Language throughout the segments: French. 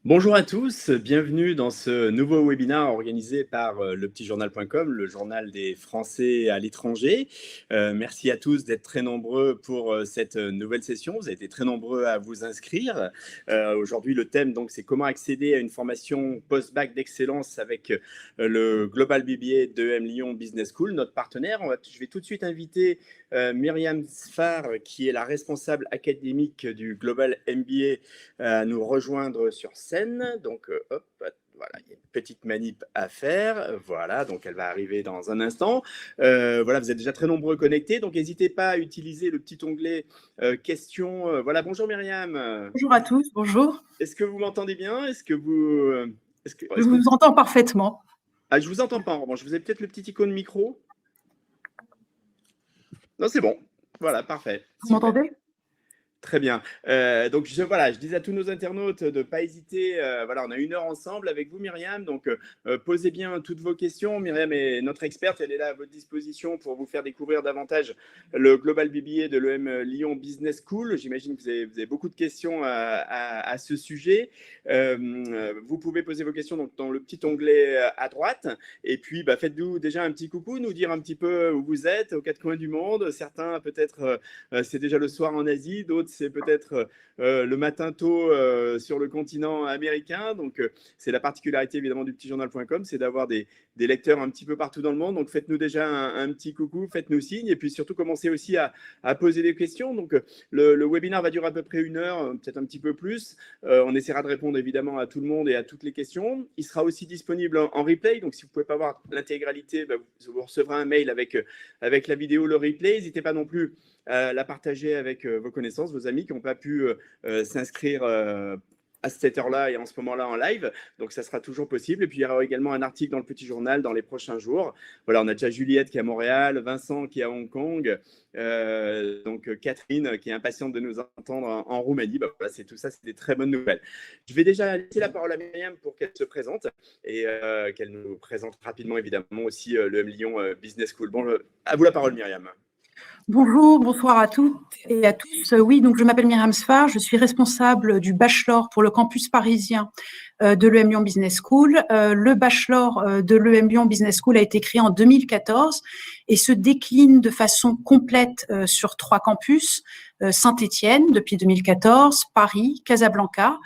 Bonjour à tous, bienvenue dans ce nouveau webinaire organisé par lepetitjournal.com, le journal des Français à l'étranger. Merci à tous d'être très nombreux pour cette nouvelle session. Vous avez été très nombreux à vous inscrire. Aujourd'hui, le thème, donc, c'est comment accéder à une formation post-bac d'excellence avec le Global BBA de EM Lyon Business School, notre partenaire. Je vais tout de suite inviter Myriam Sfar, qui est la responsable académique du Global MBA, à nous rejoindre sur scène. Donc, hop, voilà, il y a une petite manip à faire. Voilà, donc elle va arriver dans un instant. Voilà, vous êtes déjà très nombreux connectés, donc n'hésitez pas à utiliser le petit onglet questions. Voilà, bonjour Myriam. Bonjour à tous, bonjour. Est-ce que vous m'entendez bien? Est-ce que vous... Je vous entends parfaitement. Ah, je vous entends pas en revanche. Vous avez peut-être le petit icône micro? Non, c'est bon. Voilà, parfait. Vous m'entendez? Très bien. Donc, je dis à tous nos internautes de ne pas hésiter. Voilà, on a 1 heure ensemble avec vous, Myriam. Donc, posez bien toutes vos questions. Myriam est notre experte. Elle est là à votre disposition pour vous faire découvrir davantage le Global BBA de l'EM Lyon Business School. J'imagine que vous avez beaucoup de questions à ce sujet. Vous pouvez poser vos questions donc, dans le petit onglet à droite. Et puis, faites-nous déjà un petit coucou, nous dire un petit peu où vous êtes, aux 4 coins du monde. Certains, peut-être, c'est déjà le soir en Asie. D'autres, c'est peut-être le matin tôt sur le continent américain. Donc, c'est la particularité évidemment du petitjournal.com, c'est d'avoir des lecteurs un petit peu partout dans le monde. Donc, faites-nous déjà un petit coucou, faites-nous signe. Et puis surtout, commencez aussi à poser des questions. Donc, le webinaire va durer à peu près 1 heure, peut-être un petit peu plus. On essaiera de répondre évidemment à tout le monde et à toutes les questions. Il sera aussi disponible en replay. Donc, si vous ne pouvez pas voir l'intégralité, vous recevrez un mail avec la vidéo, le replay. N'hésitez pas non plus la partager avec vos connaissances, vos amis qui n'ont pas pu s'inscrire à cette heure-là et en ce moment-là en live. Donc, ça sera toujours possible. Et puis, il y aura également un article dans le Petit Journal dans les prochains jours. Voilà, on a déjà Juliette qui est à Montréal, Vincent qui est à Hong Kong, donc Catherine qui est impatiente de nous entendre en Roumanie. Voilà, c'est tout ça, c'est des très bonnes nouvelles. Je vais déjà laisser la parole à Myriam pour qu'elle se présente et qu'elle nous présente rapidement, évidemment, aussi le M Lyon Business School. Bon, à vous la parole, Myriam. Bonjour, bonsoir à toutes et à tous. Oui, donc je m'appelle Myriam Sfar, je suis responsable du bachelor pour le campus parisien de l'EM Lyon Business School. Le bachelor de l'EM Lyon Business School a été créé en 2014 et se décline de façon complète sur 3 campus, Saint-Étienne depuis 2014, Paris, Casablanca.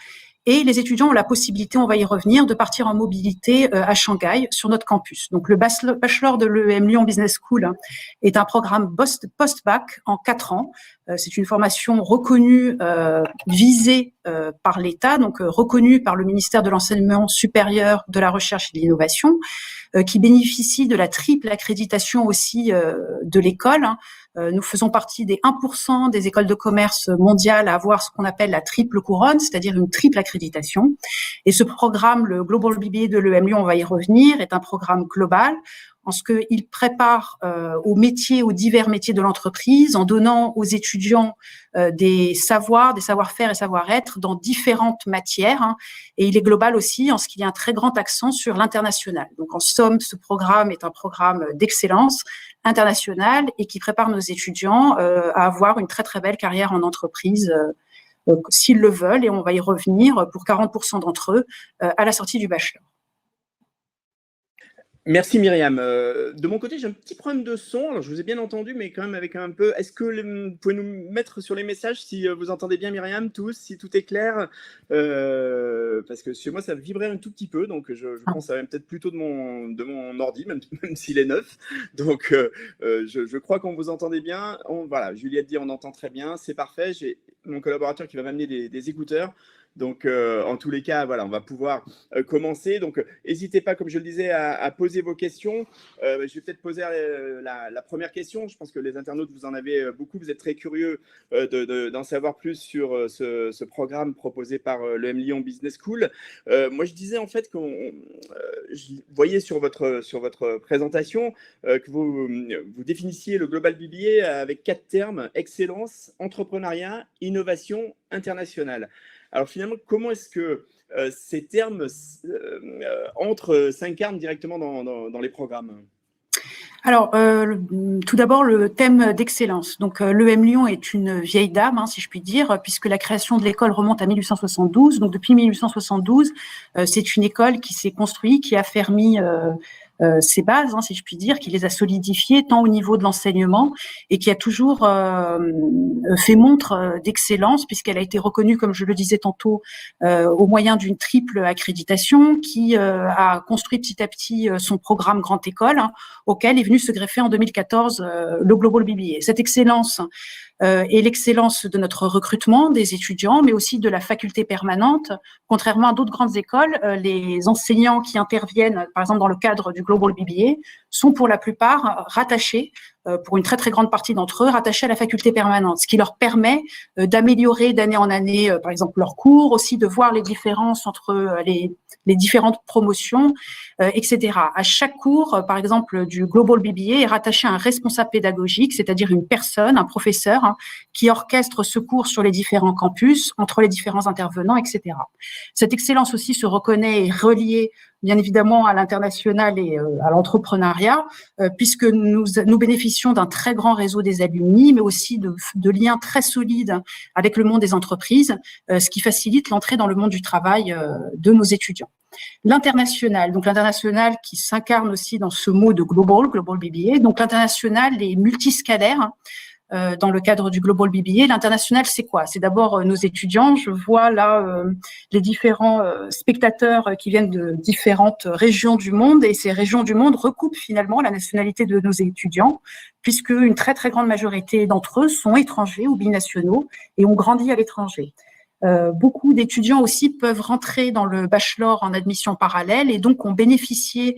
Et les étudiants ont la possibilité, on va y revenir, de partir en mobilité à Shanghai sur notre campus. Donc, le bachelor de l'EM Lyon Business School est un programme post-bac en 4 ans. C'est une formation reconnue, visée par l'État, donc reconnue par le ministère de l'Enseignement supérieur, de la Recherche et de l'Innovation, qui bénéficie de la triple accréditation aussi de l'école. Nous faisons partie des 1% des écoles de commerce mondiales à avoir ce qu'on appelle la triple couronne, c'est-à-dire une triple accréditation. Et ce programme, le Global BBA de l'EM Lyon, on va y revenir, est un programme global en ce qu'il prépare aux métiers, aux divers métiers de l'entreprise, en donnant aux étudiants des savoirs, des savoir-faire et savoir-être dans différentes matières. Et il est global aussi en ce qu'il y a un très grand accent sur l'international. Donc, en somme, ce programme est un programme d'excellence internationale et qui prépare nos étudiants à avoir une très, très belle carrière en entreprise s'ils le veulent. Et on va y revenir pour 40% d'entre eux à la sortie du bachelor. Merci Myriam. De mon côté, j'ai un petit problème de son. Alors, je vous ai bien entendu, mais quand même avec un peu... Est-ce que vous pouvez nous mettre sur les messages si vous entendez bien Myriam, tous, si tout est clair? Parce que chez moi, ça vibrait un tout petit peu. Donc, je pense que ça vient peut-être plutôt de mon ordi, même s'il est neuf. Donc, je crois qu'on vous entendait bien. Voilà, Juliette dit on entend très bien. C'est parfait. J'ai mon collaborateur qui va m'amener des écouteurs. Donc, en tous les cas, voilà, on va pouvoir commencer. Donc, n'hésitez pas, comme je le disais, à poser vos questions. Je vais peut-être poser la première question. Je pense que les internautes, vous en avez beaucoup. Vous êtes très curieux d'en savoir plus sur ce programme proposé par le M Lyon Business School. Moi, je disais en fait je voyais sur votre présentation que vous définissiez le Global BBA avec 4 termes: excellence, entrepreneuriat, innovation, internationale. Alors finalement, comment est-ce que ces termes s'incarnent directement dans les programmes? Alors, tout d'abord, le thème d'excellence. Donc, l'EM Lyon est une vieille dame, si je puis dire, puisque la création de l'école remonte à 1872. Donc, depuis 1872, c'est une école qui s'est construite, qui a fermi ses bases, si je puis dire, qui les a solidifiées tant au niveau de l'enseignement et qui a toujours fait montre d'excellence, puisqu'elle a été reconnue, comme je le disais tantôt, au moyen d'une triple accréditation, qui a construit petit à petit son programme Grande École, auquel est venu se greffer en 2014 le Global BBA. Cette excellence et l'excellence de notre recrutement des étudiants, mais aussi de la faculté permanente. Contrairement à d'autres grandes écoles, les enseignants qui interviennent, par exemple dans le cadre du Global BBA, sont pour la plupart rattachés, pour une très très grande partie d'entre eux, rattachés à la faculté permanente, ce qui leur permet d'améliorer d'année en année, par exemple, leurs cours, aussi de voir les différences entre les différentes promotions, etc. À chaque cours, par exemple, du Global BBA est rattaché à un responsable pédagogique, c'est-à-dire une personne, un professeur, qui orchestre ce cours sur les différents campus, entre les différents intervenants, etc. Cette excellence aussi se reconnaît et reliée bien évidemment à l'international et à l'entrepreneuriat, puisque nous bénéficions d'un très grand réseau des alumni, mais aussi de liens très solides avec le monde des entreprises, ce qui facilite l'entrée dans le monde du travail de nos étudiants. L'international, donc l'international qui s'incarne aussi dans ce mot de global BBA, donc l'international est multiscalaire. Dans le cadre du Global BBA. L'international, c'est quoi? C'est d'abord nos étudiants. Je vois là les différents spectateurs qui viennent de différentes régions du monde, et ces régions du monde recoupent finalement la nationalité de nos étudiants, puisque une très très grande majorité d'entre eux sont étrangers ou binationaux et ont grandi à l'étranger. Beaucoup d'étudiants aussi peuvent rentrer dans le bachelor en admission parallèle et donc ont bénéficié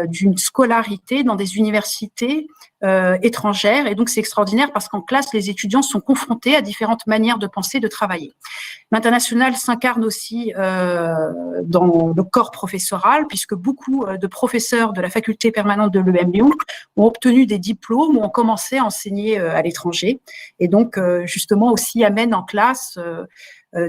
d'une scolarité dans des universités étrangères. Et donc, c'est extraordinaire parce qu'en classe, les étudiants sont confrontés à différentes manières de penser, de travailler. L'international s'incarne aussi dans le corps professoral, puisque beaucoup de professeurs de la faculté permanente de l'EM Lyon ont obtenu des diplômes ou ont commencé à enseigner à l'étranger. Et donc, justement, aussi amènent en classe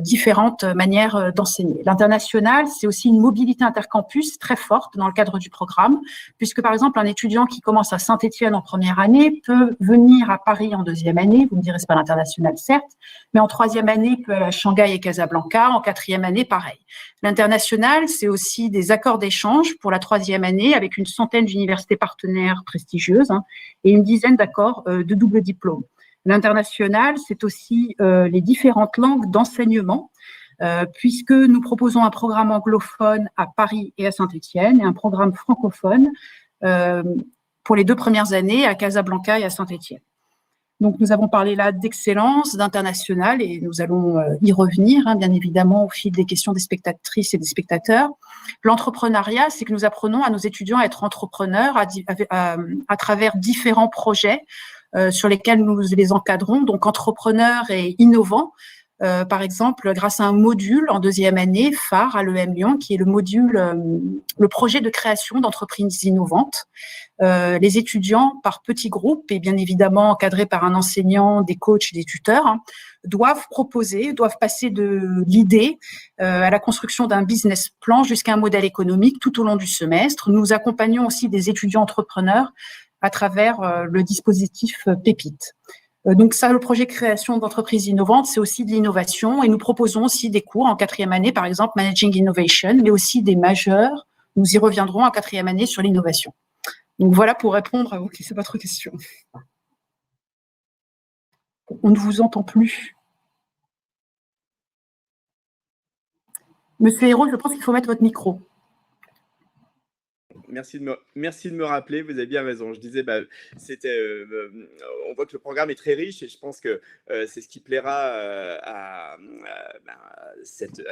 différentes manières d'enseigner. L'international, c'est aussi une mobilité intercampus très forte dans le cadre du programme, puisque par exemple un étudiant qui commence à Saint-Étienne en première année peut venir à Paris en deuxième année, vous me direz c'est pas l'international certes, mais en troisième année il peut aller à Shanghai et Casablanca, en quatrième année pareil. L'international, c'est aussi des accords d'échange pour la troisième année avec une centaine d'universités partenaires prestigieuses et une dizaine d'accords de double diplôme. L'international, c'est aussi les différentes langues d'enseignement, puisque nous proposons un programme anglophone à Paris et à Saint-Étienne et un programme francophone pour les 2 premières années à Casablanca et à Saint-Étienne. Donc, nous avons parlé là d'excellence, d'international, et nous allons y revenir, bien évidemment, au fil des questions des spectatrices et des spectateurs. L'entrepreneuriat, c'est que nous apprenons à nos étudiants à être entrepreneurs à travers différents projets sur lesquels nous les encadrons, donc entrepreneurs et innovants. Par exemple, grâce à un module en deuxième année phare à l'EM Lyon, qui est le module, le projet de création d'entreprises innovantes. Les étudiants, par petits groupes et bien évidemment encadrés par un enseignant, des coachs, des tuteurs, doivent passer de l'idée à la construction d'un business plan jusqu'à un modèle économique tout au long du semestre. Nous accompagnons aussi des étudiants entrepreneurs à travers le dispositif Pépite. Donc ça, le projet création d'entreprises innovantes, c'est aussi de l'innovation et nous proposons aussi des cours en quatrième année, par exemple Managing Innovation, mais aussi des majeurs. Nous y reviendrons en quatrième année sur l'innovation. Donc voilà pour répondre à votre question. On ne vous entend plus. Monsieur Hérault, je pense qu'il faut mettre votre micro. Merci de me rappeler, vous avez bien raison. Je disais, on voit que le programme est très riche et je pense que c'est ce qui plaira à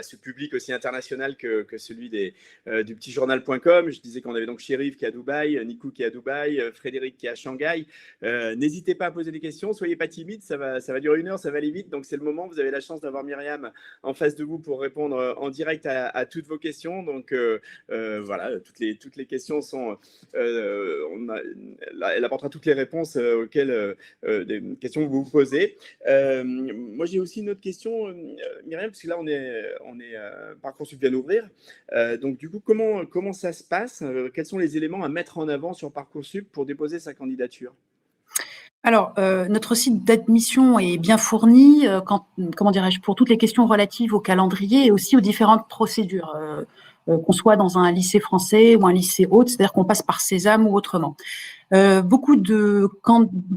ce public aussi international que celui du petitjournal.com. Je disais qu'on avait donc Chérif qui est à Dubaï, Nikou qui est à Dubaï, Frédéric qui est à Shanghai. N'hésitez pas à poser des questions, soyez pas timides, ça va durer 1 heure, ça va aller vite, donc c'est le moment. Vous avez la chance d'avoir Myriam en face de vous pour répondre en direct à toutes vos questions. Donc voilà, toutes les questions questions sont, elle apportera toutes les réponses auxquelles des questions que vous vous posez. Moi, j'ai aussi une autre question, Myriam, parce que là, on est Parcoursup vient d'ouvrir. Donc, du coup, comment ça se passe? Quels sont les éléments à mettre en avant sur Parcoursup pour déposer sa candidature? Alors, notre site d'admission est bien fourni, comment dirais-je, pour toutes les questions relatives au calendrier et aussi aux différentes procédures, qu'on soit dans un lycée français ou un lycée autre, c'est-à-dire qu'on passe par Sésame ou autrement. Beaucoup de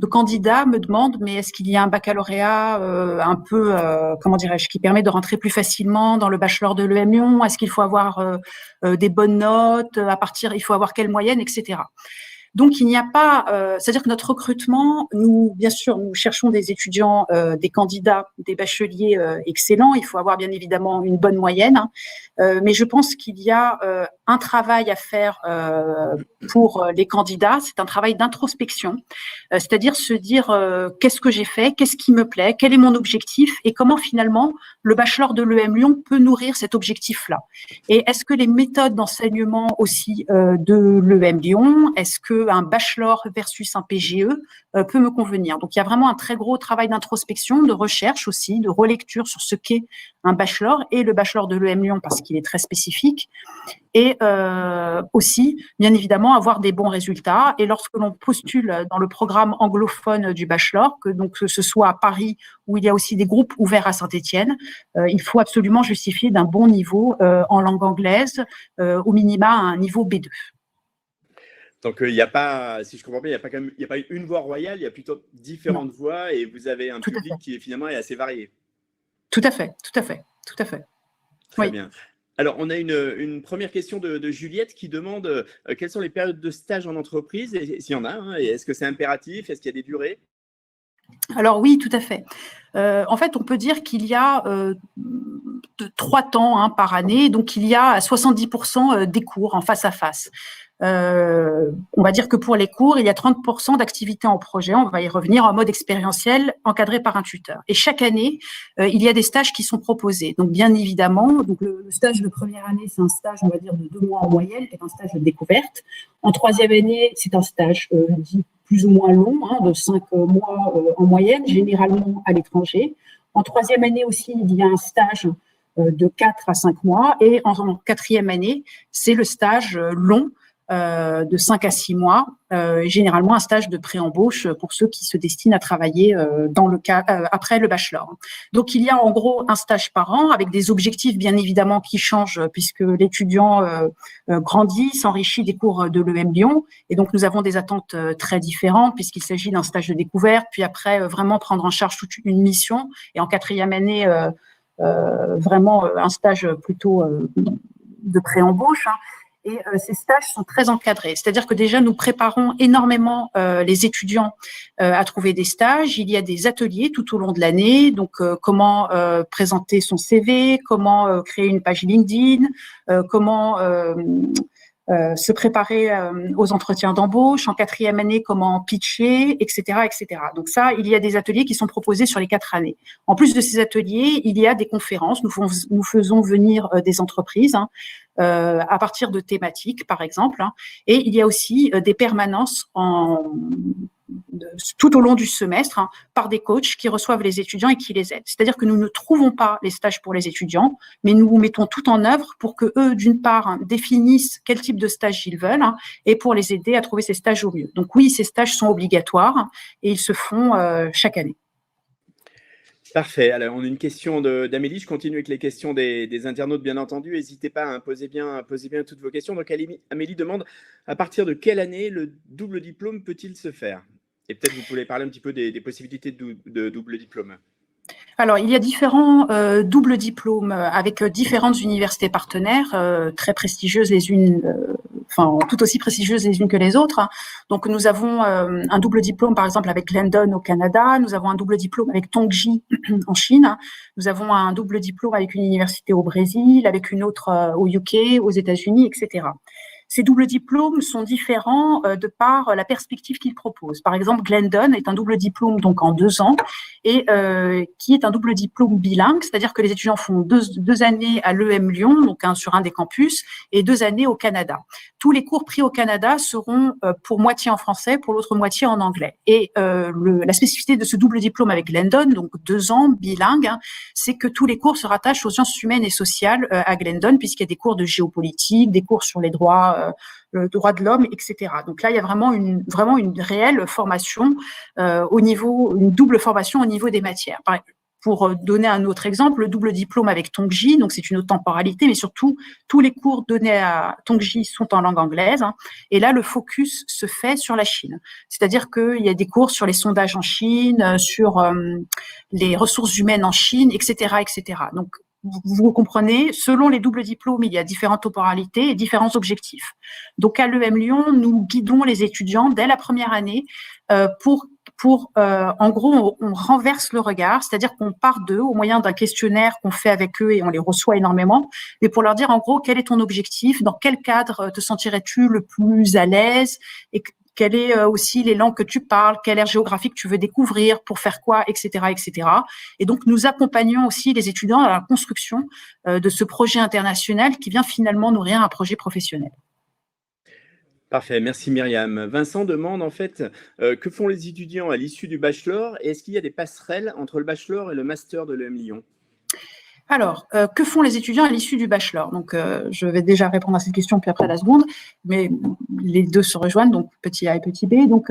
candidats me demandent, mais est-ce qu'il y a un baccalauréat un peu, comment dirais-je, qui permet de rentrer plus facilement dans le bachelor de l'EM Lyon? Est-ce qu'il faut avoir des bonnes notes il faut avoir quelle moyenne, etc. Donc, il n'y a pas, c'est-à-dire que notre recrutement, bien sûr, nous cherchons des étudiants, des candidats, des bacheliers excellents. Il faut avoir bien évidemment une bonne moyenne, hein. Mais je pense qu'il y a un travail à faire pour les candidats. C'est un travail d'introspection, c'est-à-dire se dire qu'est-ce que j'ai fait, qu'est-ce qui me plaît, quel est mon objectif et comment finalement le bachelor de l'EM Lyon peut nourrir cet objectif-là. Et est-ce que les méthodes d'enseignement aussi de l'EM Lyon, est-ce qu'un bachelor versus un PGE peut me convenir? Donc, il y a vraiment un très gros travail d'introspection, de recherche aussi, de relecture sur ce qu'est un bachelor et le bachelor de l'EM Lyon parce qu'il est très spécifique. Et aussi, bien évidemment, avoir des bons résultats. Et lorsque l'on postule dans le programme anglophone du bachelor, que ce soit à Paris où il y a aussi des groupes ouverts à Saint-Étienne, il faut absolument justifier d'un bon niveau en langue anglaise, au minima un niveau B2. Donc, il n'y a pas, si je comprends bien, il n'y a pas une voie royale, il y a plutôt différentes voies et vous avez un public qui finalement est assez varié. Tout à fait, tout à fait, tout à fait. Très bien. Alors, on a une première question de Juliette qui demande quelles sont les périodes de stage en entreprise, et s'il y en a, hein, et est-ce que c'est impératif, est-ce qu'il y a des durées? Alors oui, tout à fait. En fait, on peut dire qu'il y a 3 temps hein, par année, donc il y a 70% des cours en face à face. On va dire que pour les cours, il y a 30% d'activités en projet. On va y revenir en mode expérientiel, encadré par un tuteur. Et chaque année, il y a des stages qui sont proposés. Donc, bien évidemment, donc le stage de première année, c'est un stage, on va dire, de 2 mois en moyenne, qui est un stage de découverte. En troisième année, c'est un stage dit plus ou moins long, hein, de 5 mois en moyenne, généralement à l'étranger. En troisième année aussi, il y a un stage de 4 à 5 mois. Et en quatrième année, c'est le stage long, de 5 à 6 mois, généralement un stage de pré-embauche pour ceux qui se destinent à travailler après le bachelor. Donc, il y a en gros un stage par an avec des objectifs bien évidemment qui changent puisque l'étudiant grandit, s'enrichit des cours de l'EM Lyon et donc nous avons des attentes très différentes puisqu'il s'agit d'un stage de découverte, puis après vraiment prendre en charge toute une mission et en quatrième année vraiment un stage plutôt de pré-embauche, hein. Et ces stages sont très encadrés. C'est-à-dire que déjà, nous préparons énormément les étudiants à trouver des stages. Il y a des ateliers tout au long de l'année. Donc, comment présenter son CV, comment créer une page LinkedIn, comment se préparer aux entretiens d'embauche, en quatrième année, comment pitcher, etc., etc. Donc ça, il y a des ateliers qui sont proposés sur les 4 années. En plus de ces ateliers, il y a des conférences. Nous faisons venir des entreprises hein, à partir de thématiques, par exemple. Hein, et il y a aussi des permanences tout au long du semestre hein, par des coachs qui reçoivent les étudiants et qui les aident. C'est-à-dire que nous ne trouvons pas les stages pour les étudiants, mais nous mettons tout en œuvre pour que eux, d'une part, hein, définissent quel type de stage ils veulent hein, et pour les aider à trouver ces stages au mieux. Donc oui, ces stages sont obligatoires hein, et ils se font chaque année. Parfait. Alors, on a une question d'Amélie. Je continue avec les questions des internautes, bien entendu. N'hésitez pas à poser bien toutes vos questions. Donc, Amélie demande à partir de quelle année le double diplôme peut-il se faire? Et peut-être vous pouvez parler un petit peu des possibilités de double diplôme. Alors, il y a différents doubles diplômes avec différentes universités partenaires, très prestigieuses les unes, tout aussi prestigieuses les unes que les autres. Hein. Donc, nous avons un double diplôme, par exemple, avec Glendon au Canada. Nous avons un double diplôme avec Tongji en Chine. Hein. Nous avons un double diplôme avec une université au Brésil, avec une autre au UK, aux États-Unis, etc. Ces doubles diplômes sont différents de par la perspective qu'ils proposent. Par exemple, Glendon est un double diplôme donc en 2 ans et qui est un double diplôme bilingue, c'est-à-dire que les étudiants font deux années à l'EM Lyon, donc sur un des campus, et 2 années au Canada. Tous les cours pris au Canada seront pour moitié en français, pour l'autre moitié en anglais. Et la spécificité de ce double diplôme avec Glendon, donc 2 ans bilingue, hein, c'est que tous les cours se rattachent aux sciences humaines et sociales à Glendon, puisqu'il y a des cours de géopolitique, des cours sur les droits, le droit de l'homme, etc. Donc là, il y a vraiment une réelle formation au niveau, une double formation au niveau des matières. Pour donner un autre exemple, le double diplôme avec Tongji, donc c'est une autre temporalité, mais surtout, tous les cours donnés à Tongji sont en langue anglaise. Hein, et là, le focus se fait sur la Chine. C'est-à-dire qu'il y a des cours sur les sondages en Chine, sur les ressources humaines en Chine, etc., etc. Donc, vous comprenez, selon les doubles diplômes, il y a différentes temporalités et différents objectifs. Donc, à l'EM Lyon, nous guidons les étudiants dès la première année en gros, on renverse le regard, c'est-à-dire qu'on part d'eux au moyen d'un questionnaire qu'on fait avec eux et on les reçoit énormément, mais pour leur dire en gros quel est ton objectif, dans quel cadre te sentirais-tu le plus à l'aise et quelles est aussi les langues que tu parles, quelle aire géographique tu veux découvrir, pour faire quoi, etc., etc. Et donc, nous accompagnons aussi les étudiants à la construction de ce projet international qui vient finalement nourrir un projet professionnel. Parfait, merci Myriam. Vincent demande en fait que font les étudiants à l'issue du bachelor et est-ce qu'il y a des passerelles entre le bachelor et le master de l'EM Lyon? Alors, que font les étudiants à l'issue du bachelor? Donc, je vais déjà répondre à cette question, puis après la seconde, mais les deux se rejoignent, donc petit A et petit B. Donc,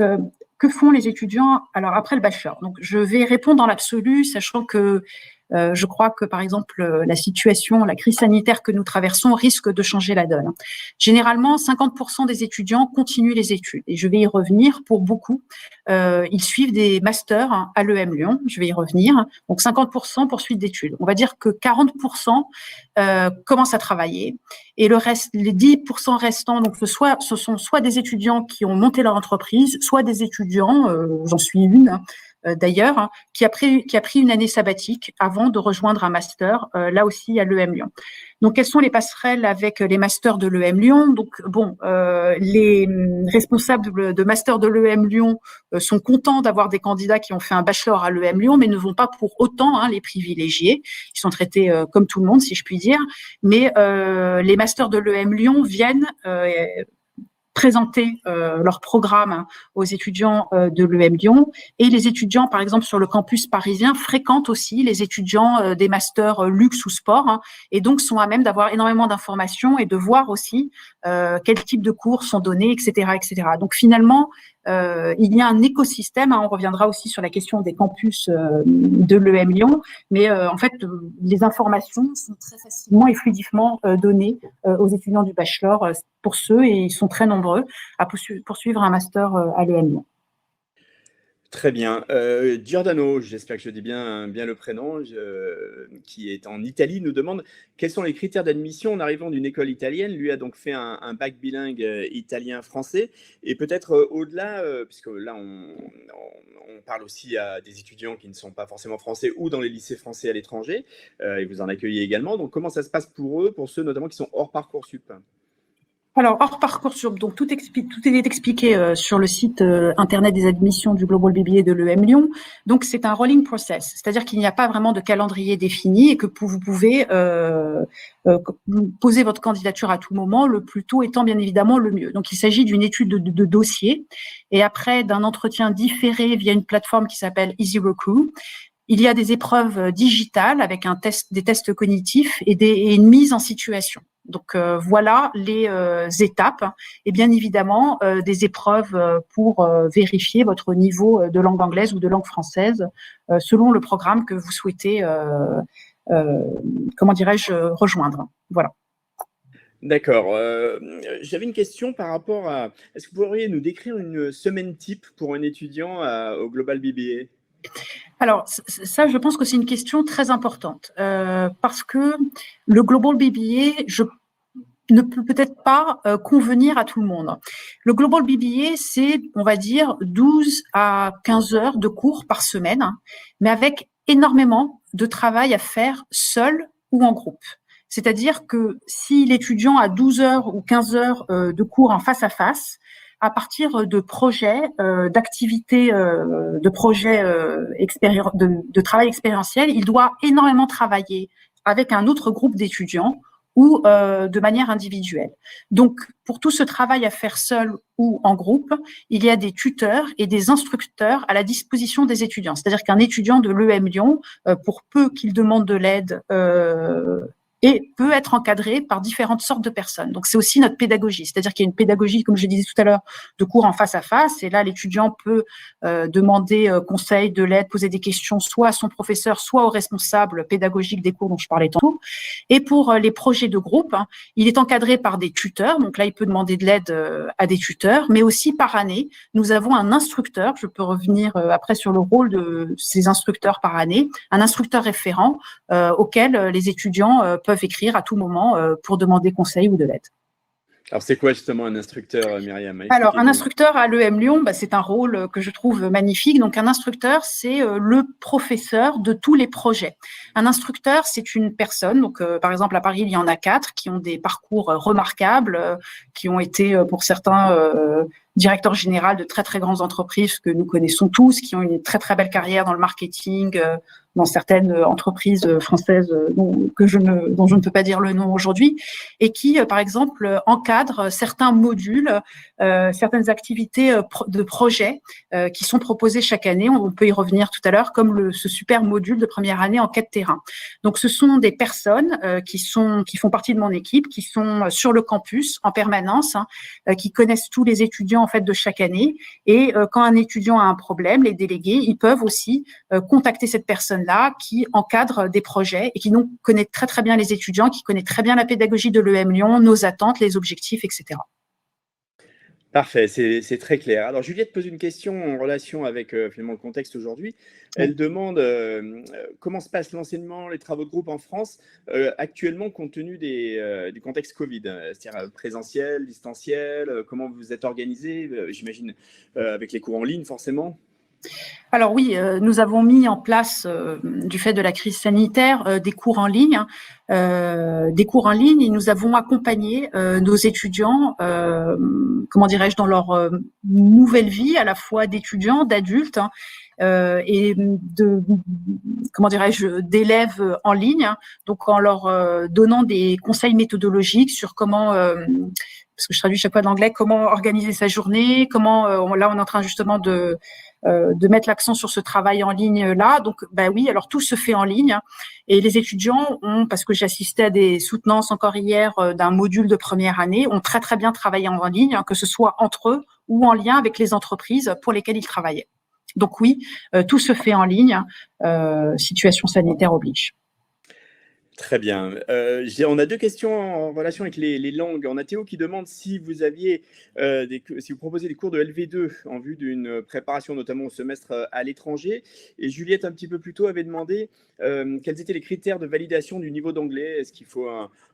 que font les étudiants alors après le bachelor? Donc, je vais répondre dans l'absolu, sachant que je crois que, par exemple, la situation, la crise sanitaire que nous traversons risque de changer la donne. Généralement, 50% des étudiants continuent les études. Et je vais y revenir pour beaucoup. Ils suivent des masters à l'EM Lyon. Je vais y revenir. Donc, 50% poursuite d'études. On va dire que 40% commencent à travailler. Et le reste, les 10% restants, donc ce sont soit des étudiants qui ont monté leur entreprise, soit des étudiants, j'en suis une, d'ailleurs, hein, qui a pris une année sabbatique avant de rejoindre un master, là aussi à l'EM Lyon. Donc, quelles sont les passerelles avec les masters de l'EM Lyon? Donc, bon, les responsables de master de l'EM Lyon sont contents d'avoir des candidats qui ont fait un bachelor à l'EM Lyon, mais ne vont pas pour autant les privilégier. Ils sont traités comme tout le monde, si je puis dire. Mais les masters de l'EM Lyon viennent présenter leur programme aux étudiants de l'EM Lyon. Et les étudiants, par exemple, sur le campus parisien, fréquentent aussi les étudiants des masters luxe ou sport, hein, et donc sont à même d'avoir énormément d'informations et de voir aussi quel type de cours sont donnés, etc., etc. Donc finalement, il y a un écosystème, hein, on reviendra aussi sur la question des campus de l'EM Lyon, mais en fait, les informations sont très facilement et fluidement données aux étudiants du bachelor pour ceux, et ils sont très nombreux, à poursuivre un master à l'EM Lyon. Très bien. Giordano, j'espère que je dis bien le prénom, qui est en Italie, nous demande quels sont les critères d'admission en arrivant d'une école italienne. Lui a donc fait un bac bilingue italien-français. Et peut-être au-delà, puisque là, on parle aussi à des étudiants qui ne sont pas forcément français ou dans les lycées français à l'étranger. Et vous en accueillez également. Donc, comment ça se passe pour eux, pour ceux notamment qui sont hors Parcoursup? Alors, hors Parcoursup, donc tout est expliqué sur le site internet des admissions du Global BBA de l'EM Lyon. Donc, c'est un rolling process, c'est-à-dire qu'il n'y a pas vraiment de calendrier défini et que vous pouvez poser votre candidature à tout moment, le plus tôt étant bien évidemment le mieux. Donc, il s'agit d'une étude de dossier et après d'un entretien différé via une plateforme qui s'appelle Easy Recruit. Il y a des épreuves digitales avec des tests cognitifs et une mise en situation. Donc voilà les étapes et bien évidemment des épreuves pour vérifier votre niveau de langue anglaise ou de langue française selon le programme que vous souhaitez, rejoindre. Voilà. D'accord. J'avais une question par rapport à... Est-ce que vous pourriez nous décrire une semaine type pour un étudiant au Global BBA? Alors, ça, je pense que c'est une question très importante parce que le Global BBA, ne peut peut-être pas convenir à tout le monde. Le Global BBA, c'est, on va dire, 12 à 15 heures de cours par semaine, mais avec énormément de travail à faire seul ou en groupe. C'est-à-dire que si l'étudiant a 12 heures ou 15 heures de cours en face à face, à partir de projets, d'activités, de projets de travail expérientiel, il doit énormément travailler avec un autre groupe d'étudiants ou de manière individuelle. Donc, pour tout ce travail à faire seul ou en groupe, il y a des tuteurs et des instructeurs à la disposition des étudiants. C'est-à-dire qu'un étudiant de l'EM Lyon, pour peu qu'il demande de l'aide, et peut être encadré par différentes sortes de personnes. Donc, c'est aussi notre pédagogie. C'est-à-dire qu'il y a une pédagogie, comme je disais tout à l'heure, de cours en face à face. Et là, l'étudiant peut demander conseil, de l'aide, poser des questions, soit à son professeur, soit au responsable pédagogique des cours dont je parlais tantôt. Et pour les projets de groupe, il est encadré par des tuteurs. Donc là, il peut demander de l'aide à des tuteurs. Mais aussi, par année, nous avons un instructeur. Je peux revenir après sur le rôle de ces instructeurs par année. Un instructeur référent auquel les étudiants peuvent écrire à tout moment pour demander conseil ou de l'aide. Alors, c'est quoi justement un instructeur, Myriam? Alors, un instructeur à l'EM Lyon, c'est un rôle que je trouve magnifique. Donc, un instructeur, c'est le professeur de tous les projets. Un instructeur, c'est une personne. Donc, par exemple, à Paris, il y en a 4 qui ont des parcours remarquables, qui ont été, pour certains, directeurs généraux de très, très grandes entreprises que nous connaissons tous, qui ont une très, très belle carrière dans le marketing, dans certaines entreprises françaises dont je ne peux pas dire le nom aujourd'hui, et qui, par exemple, encadrent certains modules, certaines activités de projets qui sont proposées chaque année. On peut y revenir tout à l'heure, comme ce super module de première année en quête terrain. Donc, ce sont des personnes qui font partie de mon équipe, qui sont sur le campus en permanence, qui connaissent tous les étudiants en fait de chaque année. Et quand un étudiant a un problème, les délégués, ils peuvent aussi contacter cette personne-là qui encadre des projets et qui donc connaît très très bien les étudiants, qui connaît très bien la pédagogie de l'EM Lyon, nos attentes, les objectifs, etc. Parfait, c'est très clair. Alors, Juliette pose une question en relation avec finalement le contexte aujourd'hui. Elle demande comment se passe l'enseignement, les travaux de groupe en France actuellement compte tenu du contexte Covid, c'est-à-dire présentiel, distanciel, comment vous êtes organisé, j'imagine avec les cours en ligne forcément. Alors oui, nous avons mis en place, du fait de la crise sanitaire, des cours en ligne. Et nous avons accompagné nos étudiants, comment dirais-je, dans leur nouvelle vie, à la fois d'étudiants, d'adultes, et comment dirais-je, d'élèves en ligne, donc en leur donnant des conseils méthodologiques sur comment parce que je traduis chaque fois de l'anglais, comment organiser sa journée, comment là on est en train justement de mettre l'accent sur ce travail en ligne là. Donc, oui, alors tout se fait en ligne et les étudiants parce que j'ai assisté à des soutenances encore hier d'un module de première année, ont très très bien travaillé en ligne, que ce soit entre eux ou en lien avec les entreprises pour lesquelles ils travaillaient. Donc oui, tout se fait en ligne, situation sanitaire oblige. Très bien. On a 2 questions en relation avec les langues. On a Théo qui demande si vous aviez si vous proposez des cours de LV2 en vue d'une préparation notamment au semestre à l'étranger. Et Juliette, un petit peu plus tôt, avait demandé quels étaient les critères de validation du niveau d'anglais. Est-ce qu'il faut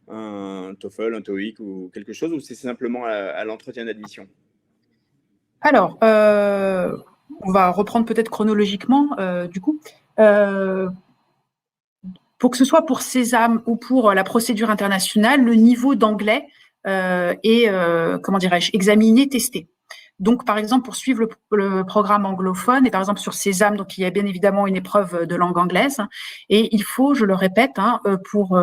un TOEFL, un TOEIC ou quelque chose, ou c'est simplement à l'entretien d'admission? Alors, on va reprendre peut-être chronologiquement, du coup. Pour que ce soit pour Sésame ou pour la procédure internationale, le niveau d'anglais est, comment dirais-je, examiné, testé. Donc, par exemple, pour suivre le programme anglophone, et par exemple sur Sésame, donc il y a bien évidemment une épreuve de langue anglaise, et il faut, je le répète, pour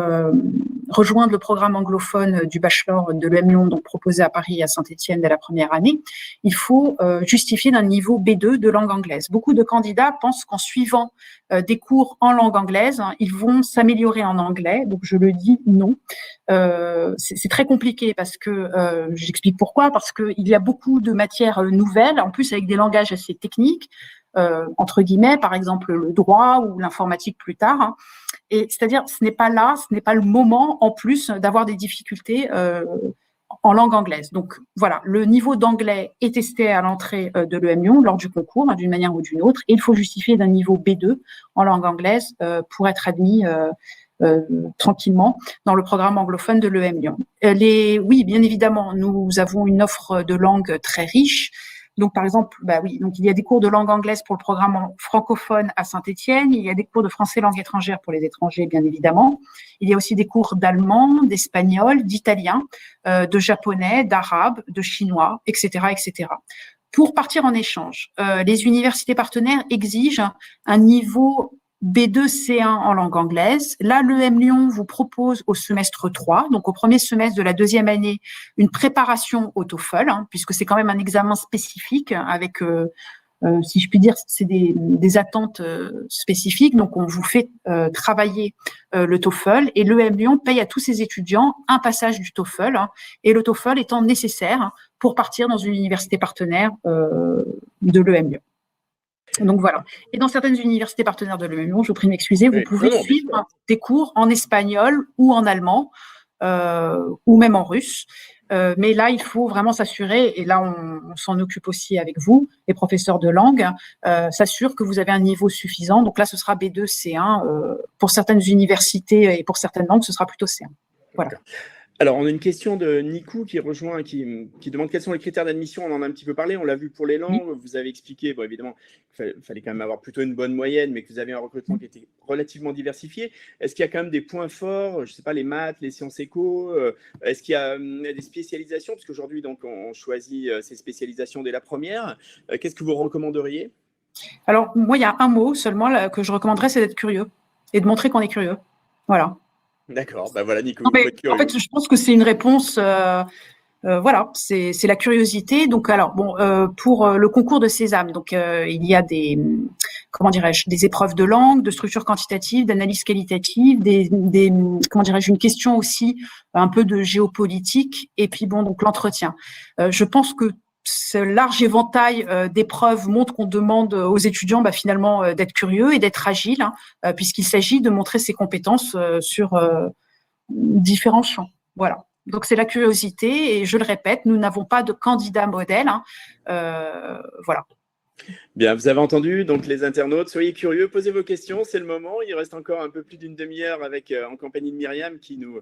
rejoindre le programme anglophone du bachelor de l'EM Lyon, donc proposé à Paris et à Saint-Étienne dès la première année, il faut justifier d'un niveau B2 de langue anglaise. Beaucoup de candidats pensent qu'en suivant des cours en langue anglaise, ils vont s'améliorer en anglais. Donc, je le dis non. C'est très compliqué parce que, j'explique pourquoi, parce qu'il y a beaucoup de matières nouvelles, en plus avec des langages assez techniques, entre guillemets, par exemple le droit ou l'informatique plus tard. Et c'est-à-dire, ce n'est pas le moment en plus d'avoir des difficultés en langue anglaise. Donc voilà, le niveau d'anglais est testé à l'entrée de l'EM Lyon lors du concours, d'une manière ou d'une autre, et il faut justifier d'un niveau B2 en langue anglaise pour être admis tranquillement dans le programme anglophone de l'EM Lyon. Oui, bien évidemment, nous avons une offre de langue très riche. Donc, par exemple, oui, donc il y a des cours de langue anglaise pour le programme francophone à Saint-Étienne. Il y a des cours de français langue étrangère pour les étrangers, bien évidemment. Il y a aussi des cours d'allemand, d'espagnol, d'italien, de japonais, d'arabe, de chinois, etc., etc. Pour partir en échange, les universités partenaires exigent un niveau B2 C1 en langue anglaise. Là, l'EM Lyon vous propose au semestre 3, donc au premier semestre de la deuxième année, une préparation au TOEFL, puisque c'est quand même un examen spécifique avec, si je puis dire, c'est des attentes spécifiques. Donc, on vous fait travailler le TOEFL et l'EM Lyon paye à tous ses étudiants un passage du TOEFL, et le TOEFL étant nécessaire pour partir dans une université partenaire de l'EM Lyon. Donc voilà. Et dans certaines universités partenaires de l'EM Lyon, je vous prie de m'excuser, vous pouvez suivre des cours en espagnol ou en allemand ou même en russe. Mais là, il faut vraiment s'assurer, et là, on s'en occupe aussi avec vous, les professeurs de langue, s'assure que vous avez un niveau suffisant. Donc là, ce sera B2, C1. Pour certaines universités et pour certaines langues, ce sera plutôt C1. Voilà. Alors, on a une question de Nikou qui demande quels sont les critères d'admission. On en a un petit peu parlé, on l'a vu pour les langues. Vous avez expliqué, bon, évidemment, qu'il fallait quand même avoir plutôt une bonne moyenne, mais que vous avez un recrutement qui était relativement diversifié. Est-ce qu'il y a quand même des points forts, je ne sais pas, les maths, les sciences éco, est-ce qu'il y a des spécialisations? Parce qu'aujourd'hui, donc, on choisit ces spécialisations dès la première. Qu'est-ce que vous recommanderiez? Alors, moi, il y a un mot seulement là, que je recommanderais, c'est d'être curieux et de montrer qu'on est curieux. Voilà. D'accord, voilà, Nico. En fait, je pense que c'est une réponse. Voilà, c'est la curiosité. Donc, alors, bon, pour le concours de Sésame, donc il y a des, comment dirais-je, des épreuves de langue, de structure quantitative, d'analyse qualitative, comment dirais-je, une question aussi un peu de géopolitique, et puis bon, donc l'entretien. Je pense que ce large éventail d'épreuves montre qu'on demande aux étudiants finalement d'être curieux et d'être agiles, puisqu'il s'agit de montrer ses compétences sur différents champs. Voilà. Donc, c'est la curiosité. Et je le répète, nous n'avons pas de candidat modèle. Voilà. Bien, vous avez entendu, donc les internautes, soyez curieux, posez vos questions, c'est le moment. Il reste encore un peu plus d'une demi-heure en compagnie de Myriam qui nous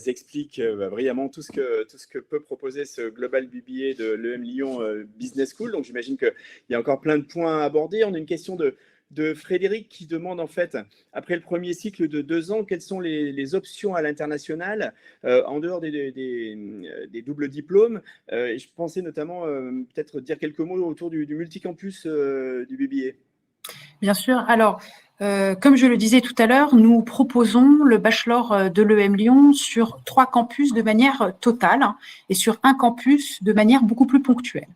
explique brillamment tout ce que peut proposer ce Global BBA de l'EM Lyon Business School. Donc, j'imagine qu'il y a encore plein de points à aborder. On a une question de Frédéric qui demande en fait, après le premier cycle de 2 ans, quelles sont les options à l'international en dehors des doubles diplômes. Je pensais notamment peut-être dire quelques mots autour du multicampus du BBA. Bien sûr. Alors, comme je le disais tout à l'heure, nous proposons le bachelor de l'EM Lyon sur 3 campus de manière totale et sur un campus de manière beaucoup plus ponctuelle.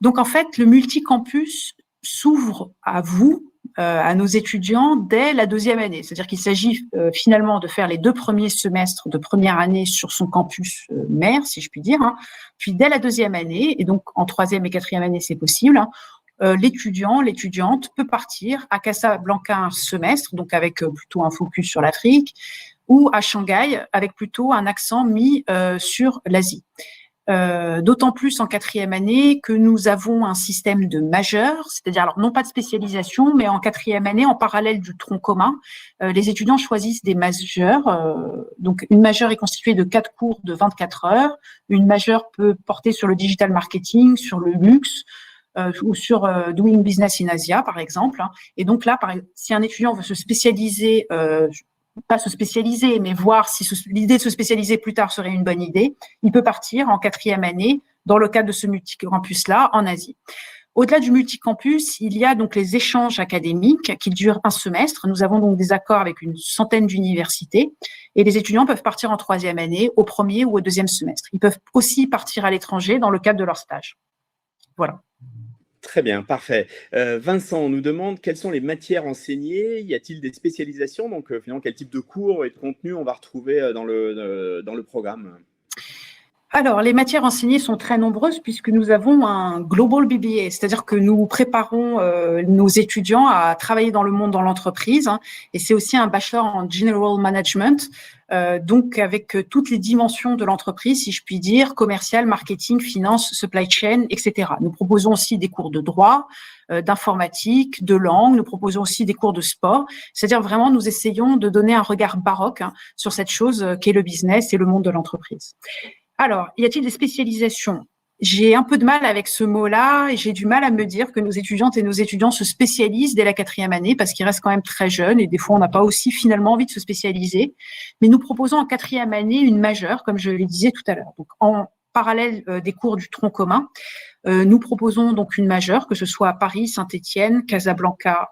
Donc, en fait, le multicampus s'ouvre à vous, à nos étudiants dès la deuxième année. C'est-à-dire qu'il s'agit finalement de faire les 2 premiers semestres de première année sur son campus mère, si je puis dire. Puis dès la deuxième année, et donc en troisième et quatrième année, c'est possible, l'étudiant, l'étudiante peut partir à Casablanca un semestre, donc avec plutôt un focus sur l'Afrique, ou à Shanghai avec plutôt un accent mis sur l'Asie. D'autant plus en quatrième année que nous avons un système de majeurs, c'est-à-dire alors non pas de spécialisation, mais en quatrième année, en parallèle du tronc commun, les étudiants choisissent des majeurs. Donc une majeure est constituée de 4 cours de 24 heures. Une majeure peut porter sur le digital marketing, sur le luxe, ou sur Doing Business in Asia, par exemple. Et donc là, si un étudiant veut se spécialiser, pas se spécialiser, mais voir si l'idée de se spécialiser plus tard serait une bonne idée, il peut partir en quatrième année dans le cadre de ce multicampus-là en Asie. Au-delà du multicampus, il y a donc les échanges académiques qui durent un semestre. Nous avons donc des accords avec une centaine d'universités et les étudiants peuvent partir en troisième année, au premier ou au deuxième semestre. Ils peuvent aussi partir à l'étranger dans le cadre de leur stage. Voilà. Très bien, parfait. Vincent nous demande quelles sont les matières enseignées, y a-t-il des spécialisations, donc finalement quel type de cours et de contenu on va retrouver dans le programme? Alors, les matières enseignées sont très nombreuses puisque nous avons un Global BBA, c'est-à-dire que nous préparons nos étudiants à travailler dans le monde, dans l'entreprise, et c'est aussi un bachelor en General Management, donc avec toutes les dimensions de l'entreprise, si je puis dire, commercial, marketing, finance, supply chain, etc. Nous proposons aussi des cours de droit, d'informatique, de langue, nous proposons aussi des cours de sport, c'est-à-dire vraiment nous essayons de donner un regard baroque sur cette chose qu'est le business et le monde de l'entreprise. Alors, y a-t-il des spécialisations? j'ai un peu de mal avec ce mot-là et j'ai du mal à me dire que nos étudiantes et nos étudiants se spécialisent dès la 4e année parce qu'ils restent quand même très jeunes et des fois, on n'a pas aussi finalement envie de se spécialiser. Mais nous proposons en 4e année une majeure, comme je le disais tout à l'heure. Donc, en parallèle des cours du tronc commun, nous proposons donc une majeure, que ce soit à Paris, Saint-Étienne, Casablanca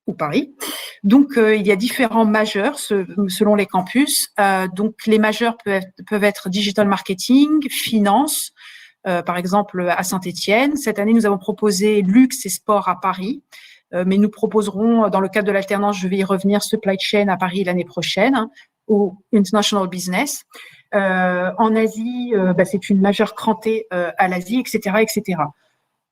ou Paris. Donc, il y a différents majeurs selon les campus. Donc, les majeurs peuvent être digital marketing, finance, par exemple à Saint-Étienne. Cette année, nous avons proposé luxe et sport à Paris. Mais nous proposerons, dans le cadre de l'alternance, je vais y revenir, supply chain à Paris l'année prochaine, ou international business. En Asie, c'est une majeure crantée à l'Asie, etc., etc.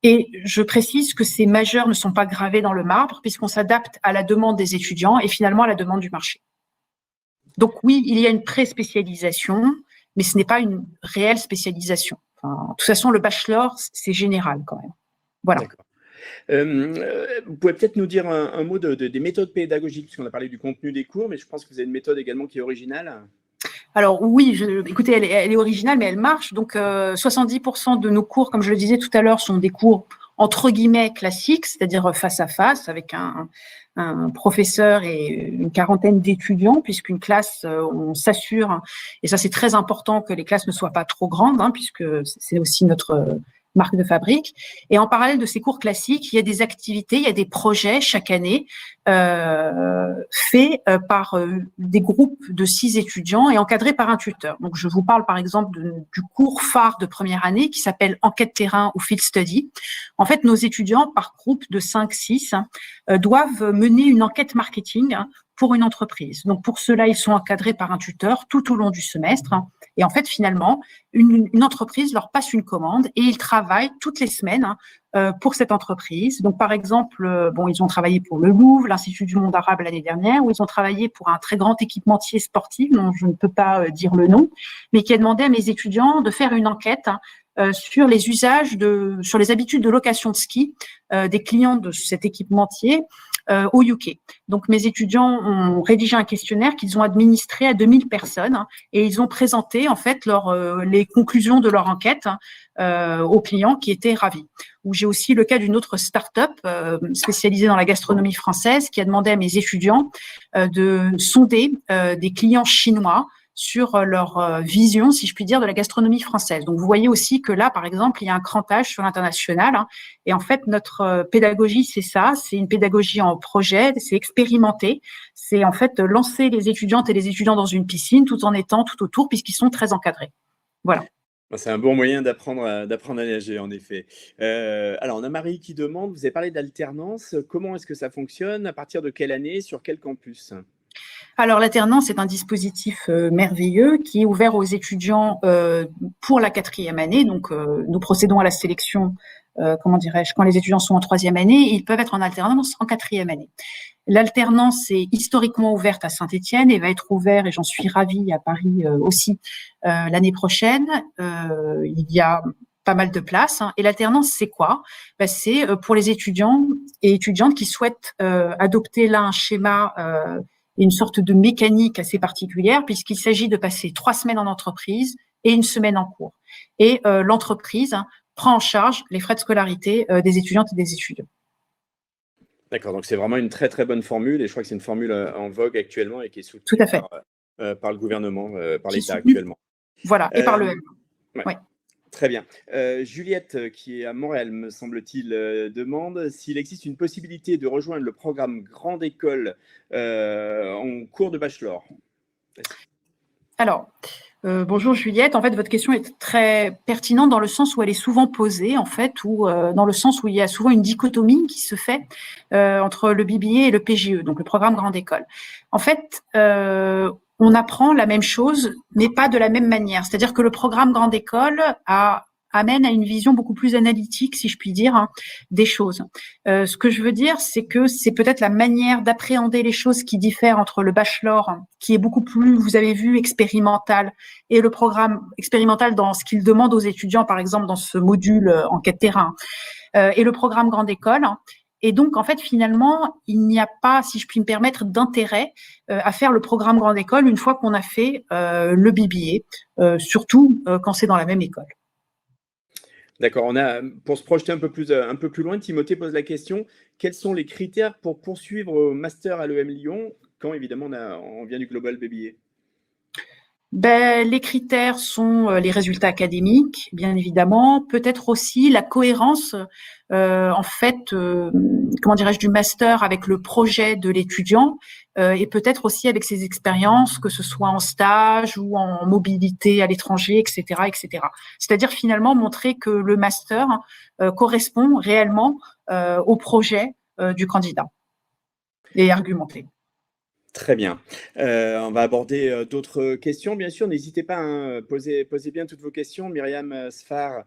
Et je précise que ces majeurs ne sont pas gravés dans le marbre puisqu'on s'adapte à la demande des étudiants et finalement à la demande du marché. Donc oui, il y a une pré-spécialisation, mais ce n'est pas une réelle spécialisation. Enfin, de toute façon, le bachelor, c'est général quand même. Voilà. D'accord. Vous pouvez peut-être nous dire un mot des méthodes pédagogiques, puisqu'on a parlé du contenu des cours, mais je pense que vous avez une méthode également qui est originale. Alors oui, écoutez, elle est originale, mais elle marche. Donc 70% de nos cours, comme je le disais tout à l'heure, sont des cours entre guillemets classiques, c'est-à-dire face à face avec un professeur et une quarantaine d'étudiants, puisqu'une classe, on s'assure, et ça c'est très important que les classes ne soient pas trop grandes, puisque c'est aussi notre marque de fabrique. Et en parallèle de ces cours classiques, il y a des activités, il y a des projets chaque année faits par des groupes de 6 étudiants et encadrés par un tuteur. Donc, je vous parle par exemple du cours phare de première année qui s'appelle Enquête terrain ou Field Study. En fait, nos étudiants, par groupe de 5-6, doivent mener une enquête marketing pour une entreprise. Donc, pour cela, ils sont encadrés par un tuteur tout au long du semestre. Et en fait, finalement, une entreprise leur passe une commande et ils travaillent toutes les semaines pour cette entreprise. Donc, par exemple, ils ont travaillé pour le Louvre, l'Institut du monde arabe l'année dernière, où ils ont travaillé pour un très grand équipementier sportif, dont je ne peux pas dire le nom, mais qui a demandé à mes étudiants de faire une enquête sur les usages sur les habitudes de location de ski des clients de cet équipementier au UK. Donc, mes étudiants ont rédigé un questionnaire qu'ils ont administré à 2000 personnes et ils ont présenté en fait les conclusions de leur enquête aux clients qui étaient ravis. Ou j'ai aussi le cas d'une autre start-up spécialisée dans la gastronomie française qui a demandé à mes étudiants de sonder des clients chinois sur leur vision, si je puis dire, de la gastronomie française. Donc, vous voyez aussi que là, par exemple, il y a un crantage sur l'international. Et en fait, notre pédagogie, c'est ça. C'est une pédagogie en projet, c'est expérimenter. C'est en fait lancer les étudiantes et les étudiants dans une piscine tout en étant tout autour puisqu'ils sont très encadrés. Voilà. C'est un bon moyen d'apprendre à nager, en effet. Alors, on a Marie qui demande, vous avez parlé d'alternance. Comment est-ce que ça fonctionne? À partir de quelle année? Sur quel campus? Alors, l'alternance est un dispositif merveilleux qui est ouvert aux étudiants pour la 4e année. Donc, nous procédons à la sélection, quand les étudiants sont en 3e année, ils peuvent être en alternance en 4e année. L'alternance est historiquement ouverte à Saint-Étienne et va être ouverte, et j'en suis ravie, à Paris aussi l'année prochaine. Il y a pas mal de places. Et l'alternance, c'est quoi? C'est pour les étudiants et étudiantes qui souhaitent adopter là un schéma une sorte de mécanique assez particulière puisqu'il s'agit de passer 3 semaines en entreprise et 1 semaine en cours. Et l'entreprise prend en charge les frais de scolarité des étudiantes et des étudiants. D'accord, donc c'est vraiment une très très bonne formule et je crois que c'est une formule en vogue actuellement et qui est soutenue Tout à fait. par le gouvernement, par l'État actuellement. Voilà, et par l'EM. Ouais. Très bien. Juliette, qui est à Montréal, me semble-t-il, demande s'il existe une possibilité de rejoindre le programme Grande École en cours de bachelor. Alors, bonjour Juliette. En fait, votre question est très pertinente dans le sens où elle est souvent posée, en fait, ou dans le sens où il y a souvent une dichotomie qui se fait entre le BBA et le PGE, donc le programme Grande École. En fait, on apprend la même chose, mais pas de la même manière. C'est-à-dire que le programme Grande École amène à une vision beaucoup plus analytique, si je puis dire, des choses. Ce que je veux dire, c'est que c'est peut-être la manière d'appréhender les choses qui diffère entre le bachelor, qui est beaucoup plus, vous avez vu, expérimental, et le programme expérimental dans ce qu'il demande aux étudiants, par exemple, dans ce module enquête terrain, et le programme Grande École. Et donc, en fait, finalement, il n'y a pas, si je puis me permettre, d'intérêt à faire le programme Grande École une fois qu'on a fait le BBA, surtout quand c'est dans la même école. D'accord, pour se projeter un peu plus loin, Timothée pose la question, quels sont les critères pour poursuivre au master à l'EM Lyon quand évidemment on vient du Global BBA? Ben, les critères sont les résultats académiques, bien évidemment, peut-être aussi la cohérence, en fait, comment dirais-je, du master avec le projet de l'étudiant, et peut-être aussi avec ses expériences, que ce soit en stage ou en mobilité à l'étranger, etc., etc. C'est-à-dire finalement montrer que le master correspond réellement au projet du candidat et argumenter. Très bien. On va aborder, d'autres questions, bien sûr. N'hésitez pas, hein, posez bien toutes vos questions. Myriam Sfar,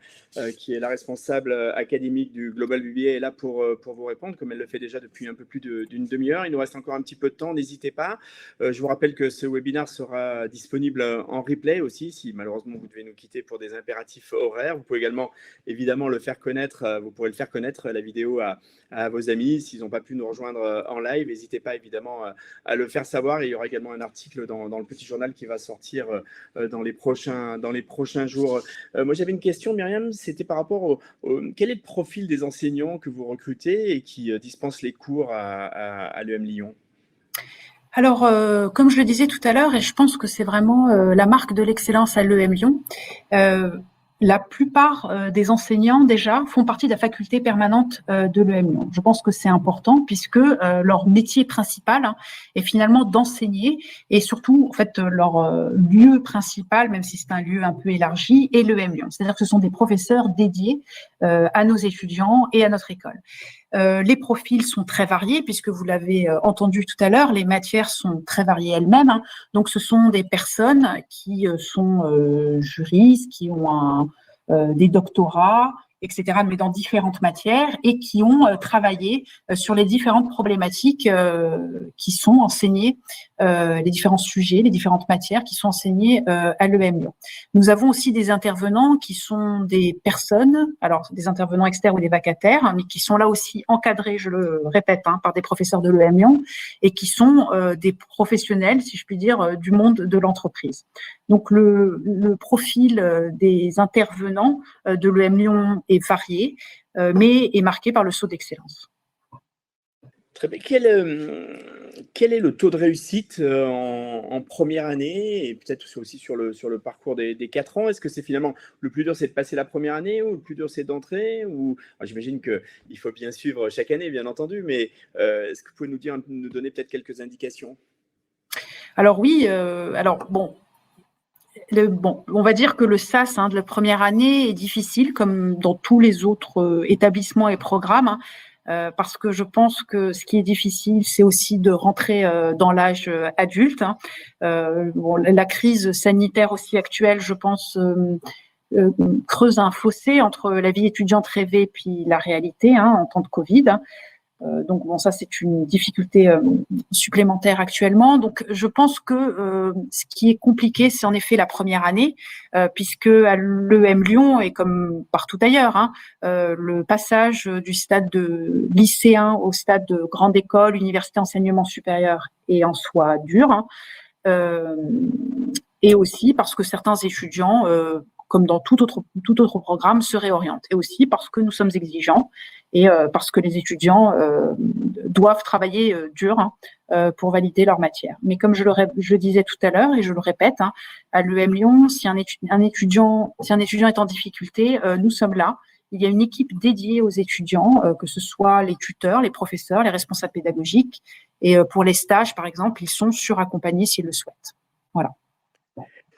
qui est la responsable, académique du Global BBA est là pour vous répondre, comme elle le fait déjà depuis un peu plus d'une demi-heure. Il nous reste encore un petit peu de temps, n'hésitez pas. Je vous rappelle que ce webinaire sera disponible, en replay aussi, si malheureusement vous devez nous quitter pour des impératifs horaires. Vous pouvez également évidemment le faire connaître, vous pourrez le faire connaître la vidéo à vos amis s'ils n'ont pas pu nous rejoindre, en live. N'hésitez pas évidemment, à le faire savoir. Et il y aura également un article dans le petit journal qui va sortir dans les prochains jours. Moi, j'avais une question, Myriam, c'était par rapport quel est le profil des enseignants que vous recrutez et qui dispensent les cours à l'EM Lyon? Alors, comme je le disais tout à l'heure, et je pense que c'est vraiment la marque de l'excellence à l'EM Lyon, la plupart des enseignants déjà font partie de la faculté permanente de l'EM Lyon. Je pense que c'est important puisque leur métier principal est finalement d'enseigner et surtout, en fait, leur lieu principal, même si c'est un lieu un peu élargi, est l'EM Lyon. C'est-à-dire que ce sont des professeurs dédiés à nos étudiants et à notre école. Les profils sont très variés puisque vous l'avez entendu tout à l'heure, les matières sont très variées elles-mêmes. Donc, ce sont des personnes qui sont juristes, qui ont des doctorats, etc., mais dans différentes matières et qui ont travaillé sur les différentes problématiques qui sont enseignées, les différents sujets, les différentes matières qui sont enseignées à l'EM Lyon. Nous avons aussi des intervenants qui sont des personnes, alors des intervenants externes ou des vacataires, mais qui sont là aussi encadrés, je le répète, par des professeurs de l'EM Lyon et qui sont des professionnels, si je puis dire, du monde de l'entreprise. Donc le profil des intervenants de l'EM Lyon est varié, mais est marqué par le sceau d'excellence. Très bien. Quel est le taux de réussite en première année et peut-être aussi sur le parcours des 4 ans? Est-ce que c'est finalement le plus dur, c'est de passer la première année ou le plus dur, c'est d'entrer ou... J'imagine qu'il faut bien suivre chaque année, bien entendu, mais est-ce que vous pouvez nous donner peut-être quelques indications? Alors oui, on va dire que le SAS de la première année est difficile, comme dans tous les autres établissements et programmes, parce que je pense que ce qui est difficile, c'est aussi de rentrer dans l'âge adulte. La crise sanitaire aussi actuelle, je pense, creuse un fossé entre la vie étudiante rêvée puis la réalité en temps de Covid. Donc bon, ça c'est une difficulté supplémentaire actuellement. Donc je pense que ce qui est compliqué, c'est en effet la première année, puisque à l'EM Lyon et comme partout ailleurs, le passage du stade de lycéen au stade de grande école, université, enseignement supérieur est en soi dur. Et aussi parce que certains étudiants, comme dans tout autre programme, se réorientent. Et aussi parce que nous sommes exigeants et parce que les étudiants doivent travailler dur pour valider leur matière. Mais comme je le disais tout à l'heure et je le répète, à l'EM Lyon, si un étudiant est en difficulté, nous sommes là. Il y a une équipe dédiée aux étudiants, que ce soit les tuteurs, les professeurs, les responsables pédagogiques. Et pour les stages, par exemple, ils sont suraccompagnés s'ils le souhaitent. Voilà.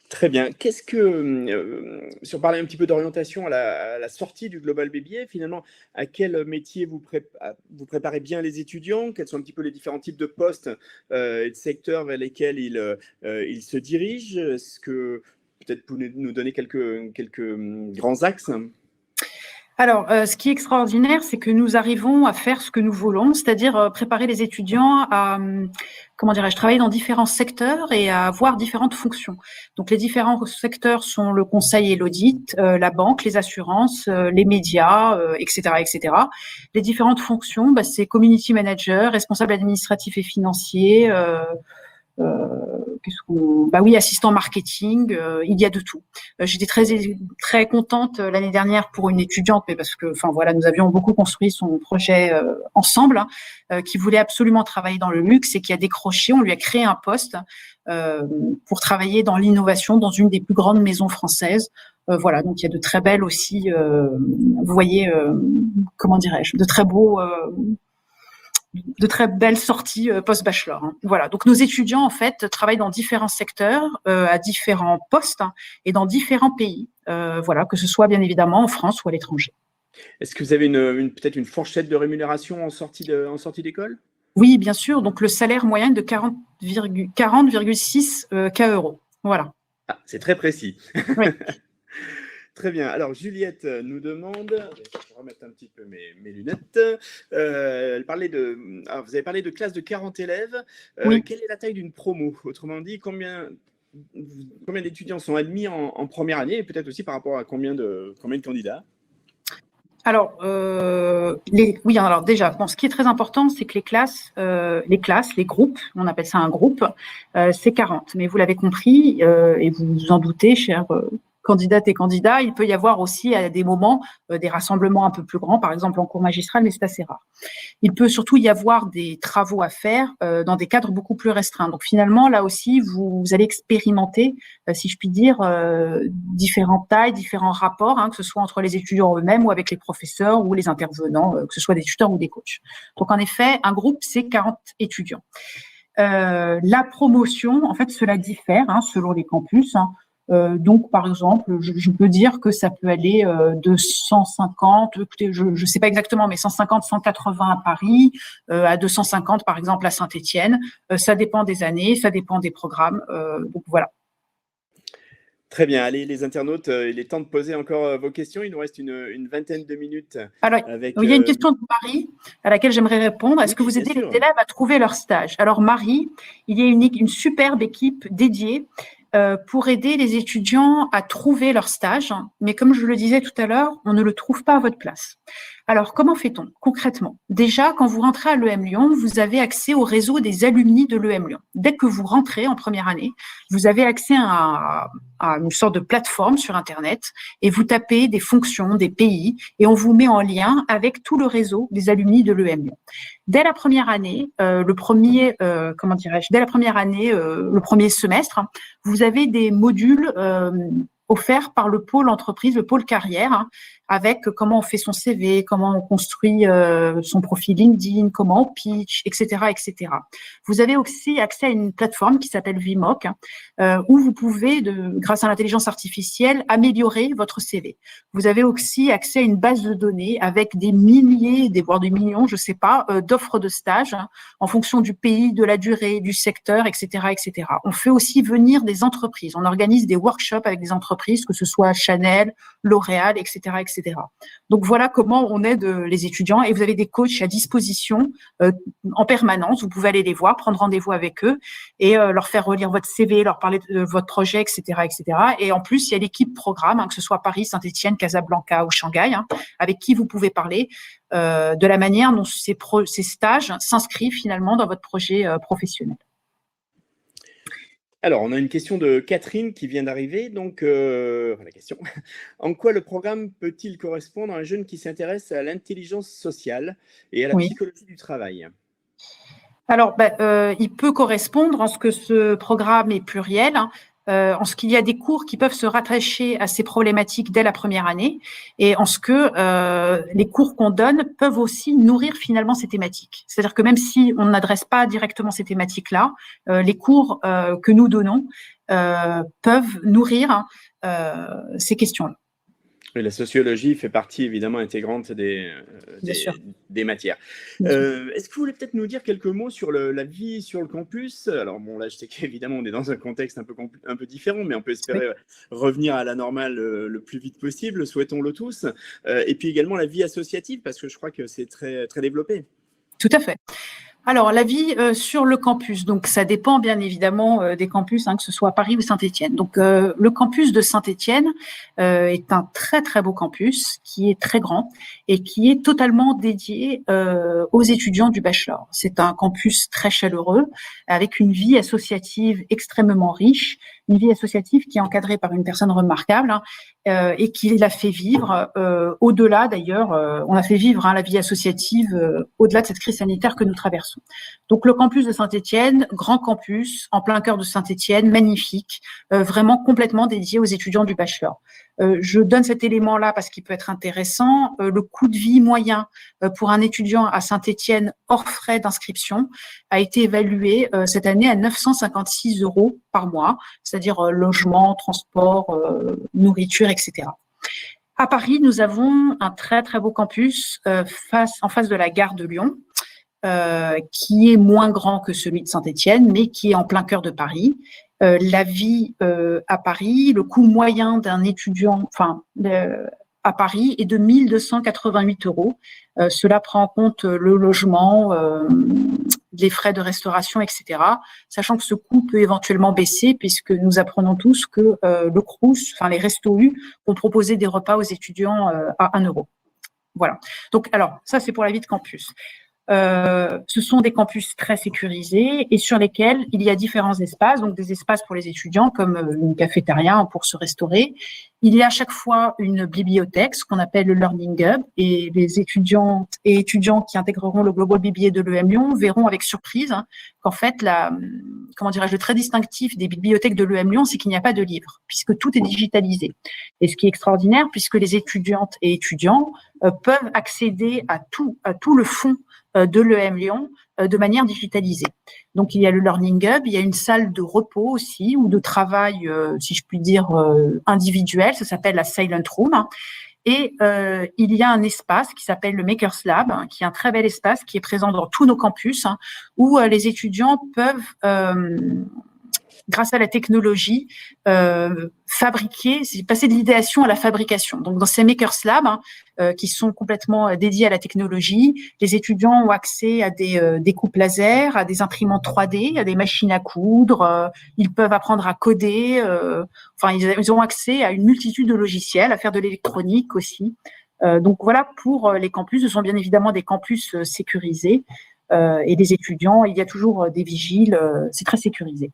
Très bien. Si on parlait un petit peu d'orientation à la sortie du Global BBA, finalement, à quel métier vous préparez bien les étudiants? Quels sont un petit peu les différents types de postes et de secteurs vers lesquels ils se dirigent? Est-ce que peut-être vous pouvez nous donner quelques grands axes? Alors, ce qui est extraordinaire, c'est que nous arrivons à faire ce que nous voulons, c'est-à-dire préparer les étudiants à, travailler dans différents secteurs et à avoir différentes fonctions. Donc, les différents secteurs sont le conseil et l'audit, la banque, les assurances, les médias, etc., etc. Les différentes fonctions, c'est community manager, responsable administratif et financier, Bah oui, assistant marketing, il y a de tout. J'étais très contente l'année dernière pour une étudiante, mais parce que, enfin voilà, nous avions beaucoup construit son projet ensemble, qui voulait absolument travailler dans le luxe et qui a décroché. On lui a créé un poste pour travailler dans l'innovation dans une des plus grandes maisons françaises. Voilà, donc il y a de très belles aussi, vous voyez, comment dirais-je, de très belles sorties post-bachelor. Hein. Voilà. Donc, nos étudiants, en fait, travaillent dans différents secteurs, à différents postes et dans différents pays. Voilà, que ce soit bien évidemment en France ou à l'étranger. Est-ce que vous avez peut-être une fourchette de rémunération en sortie d'école? Oui, bien sûr. Donc, le salaire moyen est de 40,6 K euros. Voilà. Ah, c'est très précis. Oui. Très bien. Alors, Juliette nous demande, je vais remettre un petit peu mes lunettes. Elle parlait vous avez parlé de classe de 40 élèves. Oui. Quelle est la taille d'une promo? Autrement dit, combien d'étudiants sont admis en première année et peut-être aussi par rapport à combien de candidats? Alors, oui, alors déjà, bon, ce qui est très important, c'est que les groupes, on appelle ça un groupe, c'est 40. Mais vous l'avez compris, et vous vous en doutez, chers candidates et candidats, il peut y avoir aussi à des moments des rassemblements un peu plus grands, par exemple en cours magistral, mais c'est assez rare. Il peut surtout y avoir des travaux à faire dans des cadres beaucoup plus restreints. Donc finalement, là aussi, vous allez expérimenter, si je puis dire, différentes tailles, différents rapports, hein, que ce soit entre les étudiants eux-mêmes ou avec les professeurs ou les intervenants, que ce soit des tuteurs ou des coachs. Donc en effet, un groupe, c'est 40 étudiants. La promotion, en fait, cela diffère hein, selon les campus. Hein. Donc, par exemple, je peux dire que ça peut aller de 150, écoutez, je ne sais pas exactement, mais 150, 180 à Paris, à 250, par exemple, à Saint-Étienne. Ça dépend des années, ça dépend des programmes. Donc, voilà. Très bien. Allez, les internautes, il est temps de poser encore vos questions. Il nous reste une vingtaine de minutes. Alors, il y a une question de Marie à laquelle j'aimerais répondre. Est-ce que vous aidez les élèves à trouver leur stage? Alors, Marie, il y a une superbe équipe dédiée pour aider les étudiants à trouver leur stage. Mais comme je le disais tout à l'heure, on ne le trouve pas à votre place. Alors, comment fait-on concrètement? Déjà, quand vous rentrez à l'EM Lyon, vous avez accès au réseau des alumni de l'EM Lyon. Dès que vous rentrez en première année, vous avez accès à une sorte de plateforme sur Internet et vous tapez des fonctions, des pays et on vous met en lien avec tout le réseau des alumni de l'EM Lyon. Dès la première année, le premier semestre, vous avez des modules offerts par le pôle entreprise, le pôle carrière, hein, avec comment on fait son CV, comment on construit son profil LinkedIn, comment on pitch, etc., etc. Vous avez aussi accès à une plateforme qui s'appelle Vimoc, où vous pouvez, grâce à l'intelligence artificielle, améliorer votre CV. Vous avez aussi accès à une base de données avec des milliers, voire des millions, je ne sais pas, d'offres de stage hein, en fonction du pays, de la durée, du secteur, etc., etc. On fait aussi venir des entreprises. On organise des workshops avec des entreprises, que ce soit Chanel, L'Oréal, etc., etc. Donc voilà comment on aide les étudiants et vous avez des coachs à disposition en permanence. Vous pouvez aller les voir, prendre rendez-vous avec eux et leur faire relire votre CV, leur parler de votre projet, etc., etc. Et en plus, il y a l'équipe programme, hein, que ce soit Paris, Saint-Étienne, Casablanca ou Shanghai, hein, avec qui vous pouvez parler de la manière dont ces stages s'inscrivent finalement dans votre projet professionnel. Alors, on a une question de Catherine qui vient d'arriver. Donc, la question, en quoi le programme peut-il correspondre à un jeune qui s'intéresse à l'intelligence sociale et à la psychologie du travail? Alors, il peut correspondre en ce que ce programme est pluriel, hein, en ce qu'il y a des cours qui peuvent se rattacher à ces problématiques dès la première année et en ce que les cours qu'on donne peuvent aussi nourrir finalement ces thématiques. C'est-à-dire que même si on n'adresse pas directement ces thématiques-là, les cours que nous donnons peuvent nourrir ces questions-là. Oui, la sociologie fait partie évidemment intégrante des matières. Est-ce que vous voulez peut-être nous dire quelques mots sur la vie sur le campus? Alors bon, là, je sais qu'évidemment, on est dans un contexte un peu différent, mais on peut espérer revenir à la normale le plus vite possible, souhaitons-le tous. Et puis également la vie associative, parce que je crois que c'est très, très développé. Tout à fait. Alors, la vie sur le campus, donc ça dépend bien évidemment des campus, que ce soit à Paris ou Saint-Étienne. Donc, le campus de Saint-Étienne est un très très beau campus qui est très grand et qui est totalement dédié aux étudiants du bachelor. C'est un campus très chaleureux avec une vie associative extrêmement riche, une vie associative qui est encadrée par une personne remarquable et qui l'a fait vivre au-delà d'ailleurs, on a fait vivre la vie associative au-delà de cette crise sanitaire que nous traversons. Donc le campus de Saint-Étienne, grand campus, en plein cœur de Saint-Étienne, magnifique, vraiment complètement dédié aux étudiants du bachelor. Je donne cet élément-là parce qu'il peut être intéressant. Le coût de vie moyen pour un étudiant à Saint-Étienne hors frais d'inscription a été évalué cette année à 956 € par mois, c'est-à-dire logement, transport, nourriture, etc. À Paris, nous avons un très très beau campus en face de la gare de Lyon, qui est moins grand que celui de Saint-Étienne, mais qui est en plein cœur de Paris. La vie à Paris, le coût moyen d'un étudiant, à Paris est de 1 288 €. Cela prend en compte le logement, les frais de restauration, etc. Sachant que ce coût peut éventuellement baisser puisque nous apprenons tous que le Crous, les Restos U, vont proposer des repas aux étudiants à 1 €. Voilà. Donc, alors, ça, c'est pour la vie de campus. Ce sont des campus très sécurisés et sur lesquels il y a différents espaces, donc des espaces pour les étudiants comme une cafétéria pour se restaurer. Il y a à chaque fois une bibliothèque, ce qu'on appelle le Learning Hub, et les étudiantes et étudiants qui intégreront le Global BBA de l'EM Lyon verront avec surprise qu'en fait, le trait distinctif des bibliothèques de l'EM Lyon, c'est qu'il n'y a pas de livres, puisque tout est digitalisé. Et ce qui est extraordinaire, puisque les étudiantes et étudiants peuvent accéder à tout le fond de l'EM Lyon de manière digitalisée. Donc, il y a le Learning Hub, il y a une salle de repos aussi, ou de travail, si je puis dire, individuel, ça s'appelle la Silent Room. Et il y a un espace qui s'appelle le Makers Lab, qui est un très bel espace qui est présent dans tous nos campus, où les étudiants peuvent grâce à la technologie, fabriquer, c'est passer de l'idéation à la fabrication. Donc, dans ces Makers Lab, qui sont complètement dédiés à la technologie, les étudiants ont accès à des coupes laser, à des imprimantes 3D, à des machines à coudre, ils peuvent apprendre à coder, ils ont accès à une multitude de logiciels, à faire de l'électronique aussi. Donc, voilà, pour les campus, ce sont bien évidemment des campus sécurisés et les étudiants, il y a toujours des vigiles, c'est très sécurisé.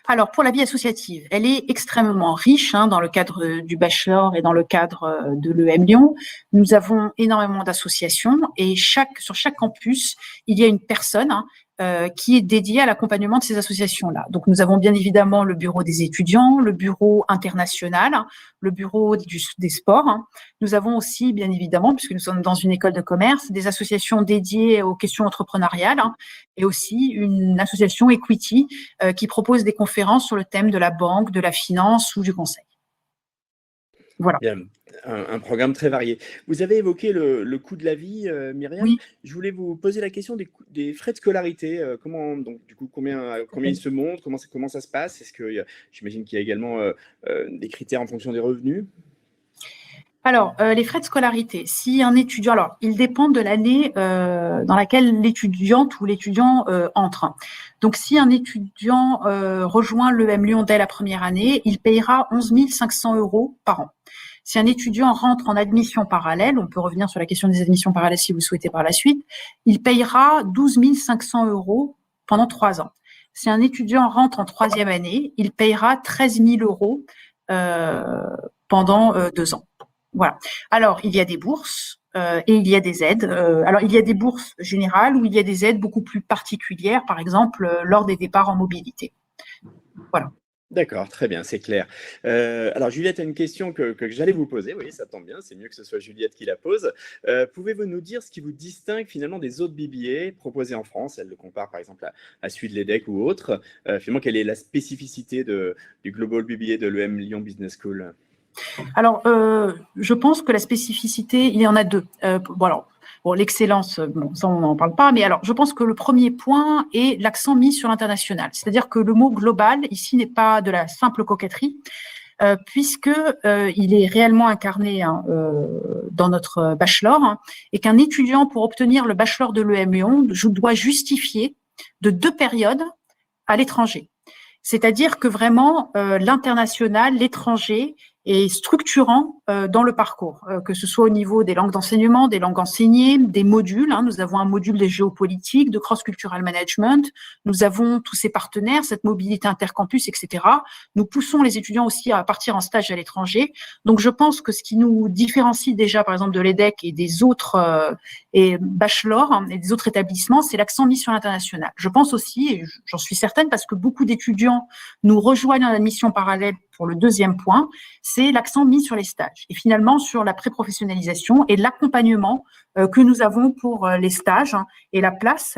Alors, pour la vie associative, elle est extrêmement riche dans le cadre du bachelor et dans le cadre de l'EM Lyon. Nous avons énormément d'associations et sur chaque campus, il y a une personne qui est dédiée à l'accompagnement de ces associations-là. Donc, nous avons bien évidemment le bureau des étudiants, le bureau international, le bureau des sports. Nous avons aussi, bien évidemment, puisque nous sommes dans une école de commerce, des associations dédiées aux questions entrepreneuriales et aussi une association Equity qui propose des conférences sur le thème de la banque, de la finance ou du conseil. Voilà. Bien, un programme très varié. Vous avez évoqué le coût de la vie, Myriam. Oui. Je voulais vous poser la question des frais de scolarité. Combien ils se montent, comment ça se passe? Est-ce que j'imagine qu'il y a également des critères en fonction des revenus? Alors, les frais de scolarité, si un étudiant, alors ils dépendent de l'année dans laquelle l'étudiante ou l'étudiant entre. Donc, si un étudiant rejoint l'EM Lyon dès la première année, il payera 11 500 € par an. Si un étudiant rentre en admission parallèle, on peut revenir sur la question des admissions parallèles si vous le souhaitez par la suite, il payera 12 500 € pendant 3 ans. Si un étudiant rentre en troisième année, il payera 13 000 € pendant 2 ans. Voilà. Alors, il y a des bourses et il y a des aides. Alors, il y a des bourses générales ou il y a des aides beaucoup plus particulières, par exemple, lors des départs en mobilité. Voilà. D'accord, très bien, c'est clair. Alors, Juliette a une question que j'allais vous poser. Oui, ça tombe bien, c'est mieux que ce soit Juliette qui la pose. Pouvez-vous nous dire ce qui vous distingue finalement des autres BBA proposés en France? Elle le compare par exemple à celui de l'EDEC ou autre. Finalement, quelle est la spécificité du Global BBA de l'EM Lyon Business School? Alors, je pense que la spécificité, il y en a deux. L'excellence, ça on n'en parle pas, mais alors je pense que le premier point est l'accent mis sur l'international. C'est-à-dire que le mot global ici n'est pas de la simple coquetterie. puisque il est réellement incarné dans notre bachelor, et qu'un étudiant, pour obtenir le bachelor de l'EM Lyon, doit justifier de 2 périodes à l'étranger. C'est-à-dire que vraiment, l'international, l'étranger est structurant dans le parcours, que ce soit au niveau des langues d'enseignement, des langues enseignées, des modules. Nous avons un module de géopolitique, de cross-cultural management. Nous avons tous ces partenaires, cette mobilité intercampus, etc. Nous poussons les étudiants aussi à partir en stage à l'étranger. Donc, je pense que ce qui nous différencie déjà, par exemple, de l'EDEC et des autres et bachelor et des autres établissements, c'est l'accent mis sur l'international. Je pense aussi, et j'en suis certaine, parce que beaucoup d'étudiants nous rejoignent en admission parallèle pour le deuxième point, c'est l'accent mis sur les stages et finalement sur la pré-professionnalisation et l'accompagnement que nous avons pour les stages et la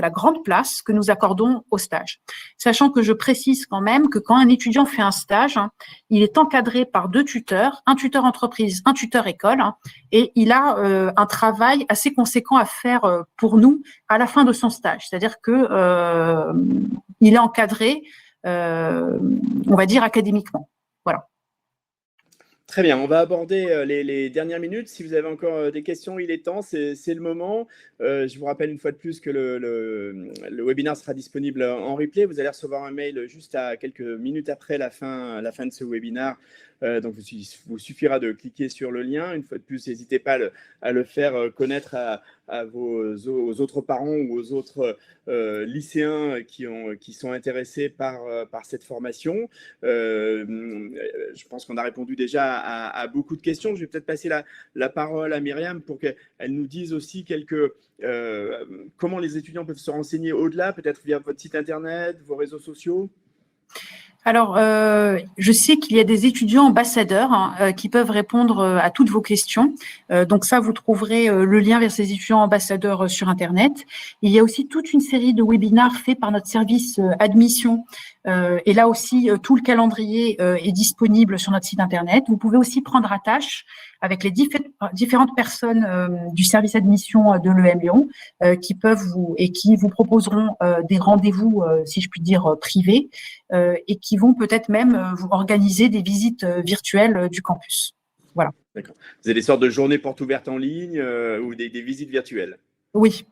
grande place que nous accordons aux stages. Sachant que je précise quand même que quand un étudiant fait un stage, il est encadré par 2 tuteurs, un tuteur entreprise, un tuteur école, et il a un travail assez conséquent à faire pour nous à la fin de son stage. C'est-à-dire que il est encadré, on va dire académiquement. Voilà. Très bien, on va aborder les dernières minutes. Si vous avez encore des questions, il est temps, c'est le moment. Je vous rappelle une fois de plus que le webinaire sera disponible en replay. Vous allez recevoir un mail juste à quelques minutes après la fin de ce webinaire. Donc, il vous suffira de cliquer sur le lien. Une fois de plus, n'hésitez pas à le faire connaître aux autres parents ou aux autres lycéens qui sont intéressés par cette formation. Je pense qu'on a répondu déjà à beaucoup de questions. Je vais peut-être passer la parole à Myriam pour qu'elle nous dise aussi comment les étudiants peuvent se renseigner au-delà, peut-être via votre site internet, vos réseaux sociaux. Alors, je sais qu'il y a des étudiants ambassadeurs qui peuvent répondre à toutes vos questions. Donc ça, vous trouverez le lien vers ces étudiants ambassadeurs sur Internet. Il y a aussi toute une série de webinaires faits par notre service admission. Et là aussi, tout le calendrier est disponible sur notre site Internet. Vous pouvez aussi prendre attache avec les différentes personnes du service admission de l'EM Lyon qui vous proposeront des rendez-vous, si je puis dire, privés et qui vont peut-être même vous organiser des visites virtuelles du campus. Voilà. D'accord. Vous avez des sortes de journées portes ouvertes en ligne ou des visites virtuelles? Oui.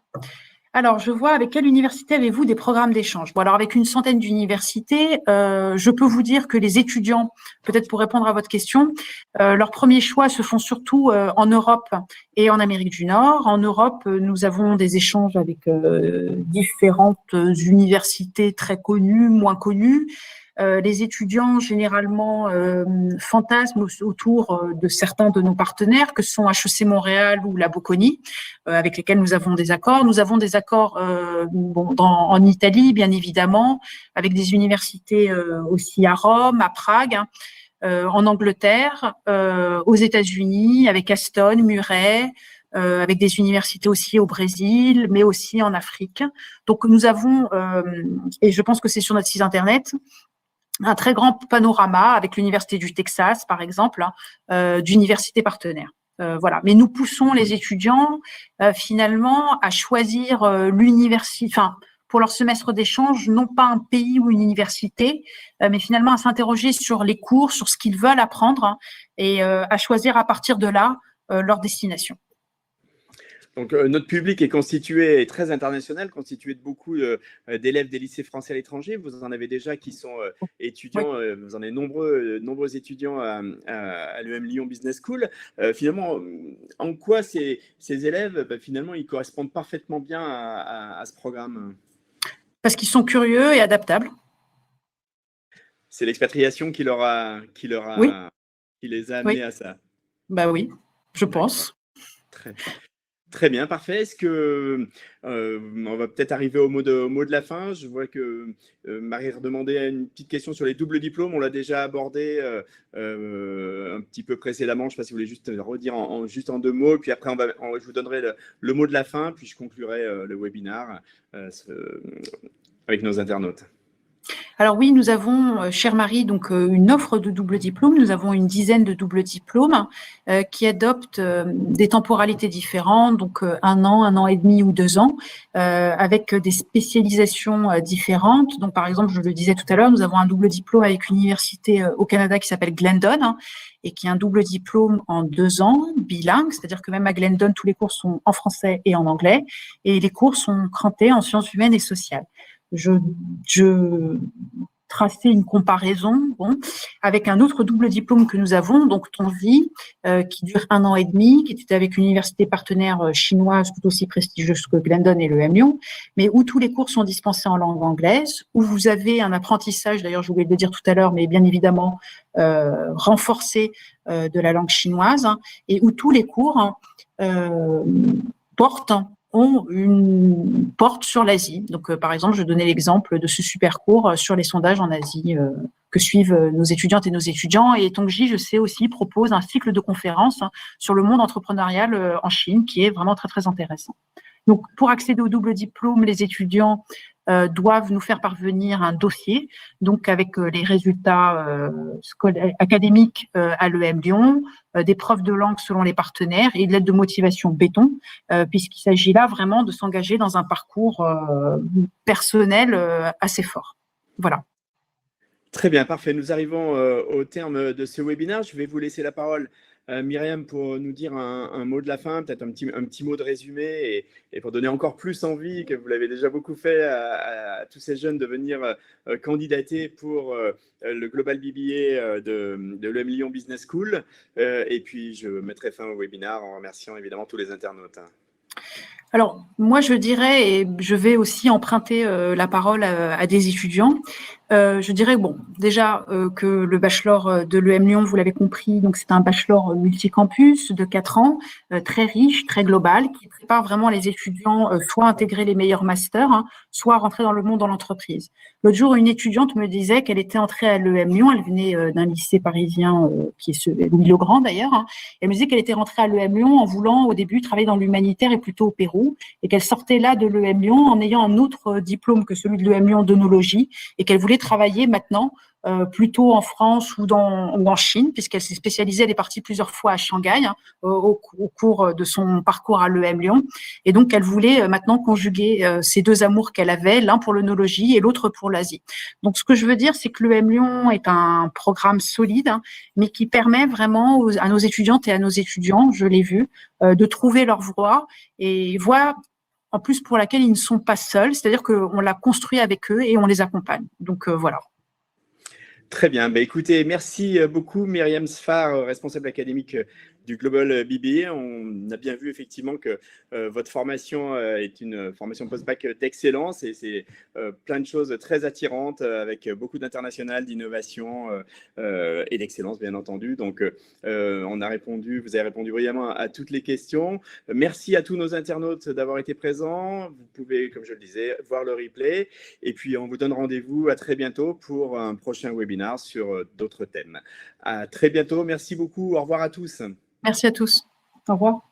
Alors, je vois avec quelle université avez-vous des programmes d'échange? Bon, alors avec une centaine d'universités, je peux vous dire que les étudiants, peut-être pour répondre à votre question, leurs premiers choix se font surtout en Europe et en Amérique du Nord. En Europe, nous avons des échanges avec différentes universités très connues, moins connues. Les étudiants, généralement, fantasment autour de certains de nos partenaires, que sont HEC Montréal ou la Bocconi, avec lesquels nous avons des accords. Nous avons des accords en Italie, bien évidemment, avec des universités aussi à Rome, à Prague, en Angleterre, aux États-Unis, avec Aston, Murray, avec des universités aussi au Brésil, mais aussi en Afrique. Donc, nous avons, et je pense que c'est sur notre site Internet, un très grand panorama avec l'Université du Texas, par exemple, d'universités partenaires. Voilà. Mais nous poussons les étudiants finalement à choisir l'université, enfin, pour leur semestre d'échange, non pas un pays ou une université, mais finalement à s'interroger sur les cours, sur ce qu'ils veulent apprendre et à choisir à partir de là leur destination. Donc, notre public est très international, constitué de beaucoup d'élèves des lycées français à l'étranger. Vous en avez déjà qui sont étudiants, oui. Vous en avez nombreux étudiants à l'EM Lyon Business School. Finalement, en quoi ces élèves, finalement, ils correspondent parfaitement bien à ce programme? Parce qu'ils sont curieux et adaptables. C'est l'expatriation qui Oui. qui les a amenés à ça. Bah oui, je pense. Très bien, parfait. Est-ce que on va peut-être arriver au mot de la fin? Je vois que Marie redemandait une petite question sur les doubles diplômes. On l'a déjà abordé un petit peu précédemment. Je ne sais pas si vous voulez juste redire juste en 2 mots. Puis après, je vous donnerai le mot de la fin, puis je conclurai le webinaire avec nos internautes. Alors oui, nous avons, chère Marie, donc une offre de double diplôme. Nous avons une dizaine de doubles diplômes qui adoptent des temporalités différentes, donc 1 an et demi ou 2 ans, avec des spécialisations différentes. Donc par exemple, je le disais tout à l'heure, nous avons un double diplôme avec une université au Canada qui s'appelle Glendon, et qui est un double diplôme en 2 ans, bilingue, c'est-à-dire que même à Glendon, tous les cours sont en français et en anglais, et les cours sont crantés en sciences humaines et sociales. Je tracer une comparaison avec un autre double diplôme que nous avons, donc Tonzi, qui dure 1 an et demi, qui était avec une université partenaire chinoise tout aussi prestigieuse que Glendon et l'EM Lyon, mais où tous les cours sont dispensés en langue anglaise, où vous avez un apprentissage, d'ailleurs je voulais le dire tout à l'heure, mais bien évidemment renforcé de la langue chinoise, et où tous les cours ont une porte sur l'Asie. Donc, par exemple, je donnais l'exemple de ce super cours sur les sondages en Asie que suivent nos étudiantes et nos étudiants. Et Tongji, je sais aussi, propose un cycle de conférences sur le monde entrepreneurial en Chine qui est vraiment très, très intéressant. Donc, pour accéder au double diplôme, les étudiants doivent nous faire parvenir un dossier, donc avec les résultats académiques à l'EM Lyon, des preuves de langue selon les partenaires et de l'aide de motivation béton, puisqu'il s'agit là vraiment de s'engager dans un parcours personnel assez fort. Voilà. Très bien, parfait. Nous arrivons au terme de ce webinaire. Je vais vous laisser la parole, Myriam, pour nous dire un mot de la fin, peut-être un petit mot de résumé et pour donner encore plus envie, que vous l'avez déjà beaucoup fait, à tous ces jeunes de venir candidater pour le Global BBA de l'EM Lyon Business School. Et puis, je mettrai fin au webinaire en remerciant évidemment tous les internautes. Alors, moi, je dirais, et je vais aussi emprunter la parole à des étudiants, je dirais, bon, déjà que le bachelor de l'EM Lyon, vous l'avez compris, donc c'est un bachelor multicampus de 4 ans, très riche, très global, qui prépare vraiment les étudiants soit à intégrer les meilleurs masters, soit à rentrer dans le monde de l'entreprise. L'autre jour, une étudiante me disait qu'elle était entrée à l'EM Lyon, elle venait d'un lycée parisien qui est Louis-le-Grand d'ailleurs, elle me disait qu'elle était rentrée à l'EM Lyon en voulant au début travailler dans l'humanitaire et plutôt au Pérou, et qu'elle sortait là de l'EM Lyon en ayant un autre diplôme que celui de l'EM Lyon d'œnologie, et qu'elle voulait travailler maintenant plutôt en France ou en Chine, puisqu'elle s'est spécialisée, elle est partie plusieurs fois à Shanghai au cours de son parcours à l'EM Lyon. Et donc, elle voulait maintenant conjuguer ces deux amours qu'elle avait, l'un pour l'œnologie et l'autre pour l'Asie. Donc, ce que je veux dire, c'est que l'EM Lyon est un programme solide, mais qui permet vraiment à nos étudiantes et à nos étudiants, je l'ai vu, de trouver leur voie et voie en plus pour laquelle ils ne sont pas seuls, c'est-à-dire qu'on l'a construit avec eux et on les accompagne. Donc, voilà. Très bien. Bah, écoutez, merci beaucoup Myriam Sfar, responsable académique du Global BBA. On a bien vu effectivement que votre formation est une formation post-bac d'excellence et c'est plein de choses très attirantes avec beaucoup d'international, d'innovation et d'excellence bien entendu. Donc vous avez répondu brillamment à toutes les questions. Merci à tous nos internautes d'avoir été présents. Vous pouvez, comme je le disais, voir le replay et puis on vous donne rendez-vous à très bientôt pour un prochain webinaire sur d'autres thèmes. À très bientôt. Merci beaucoup. Au revoir à tous. Merci à tous. Au revoir.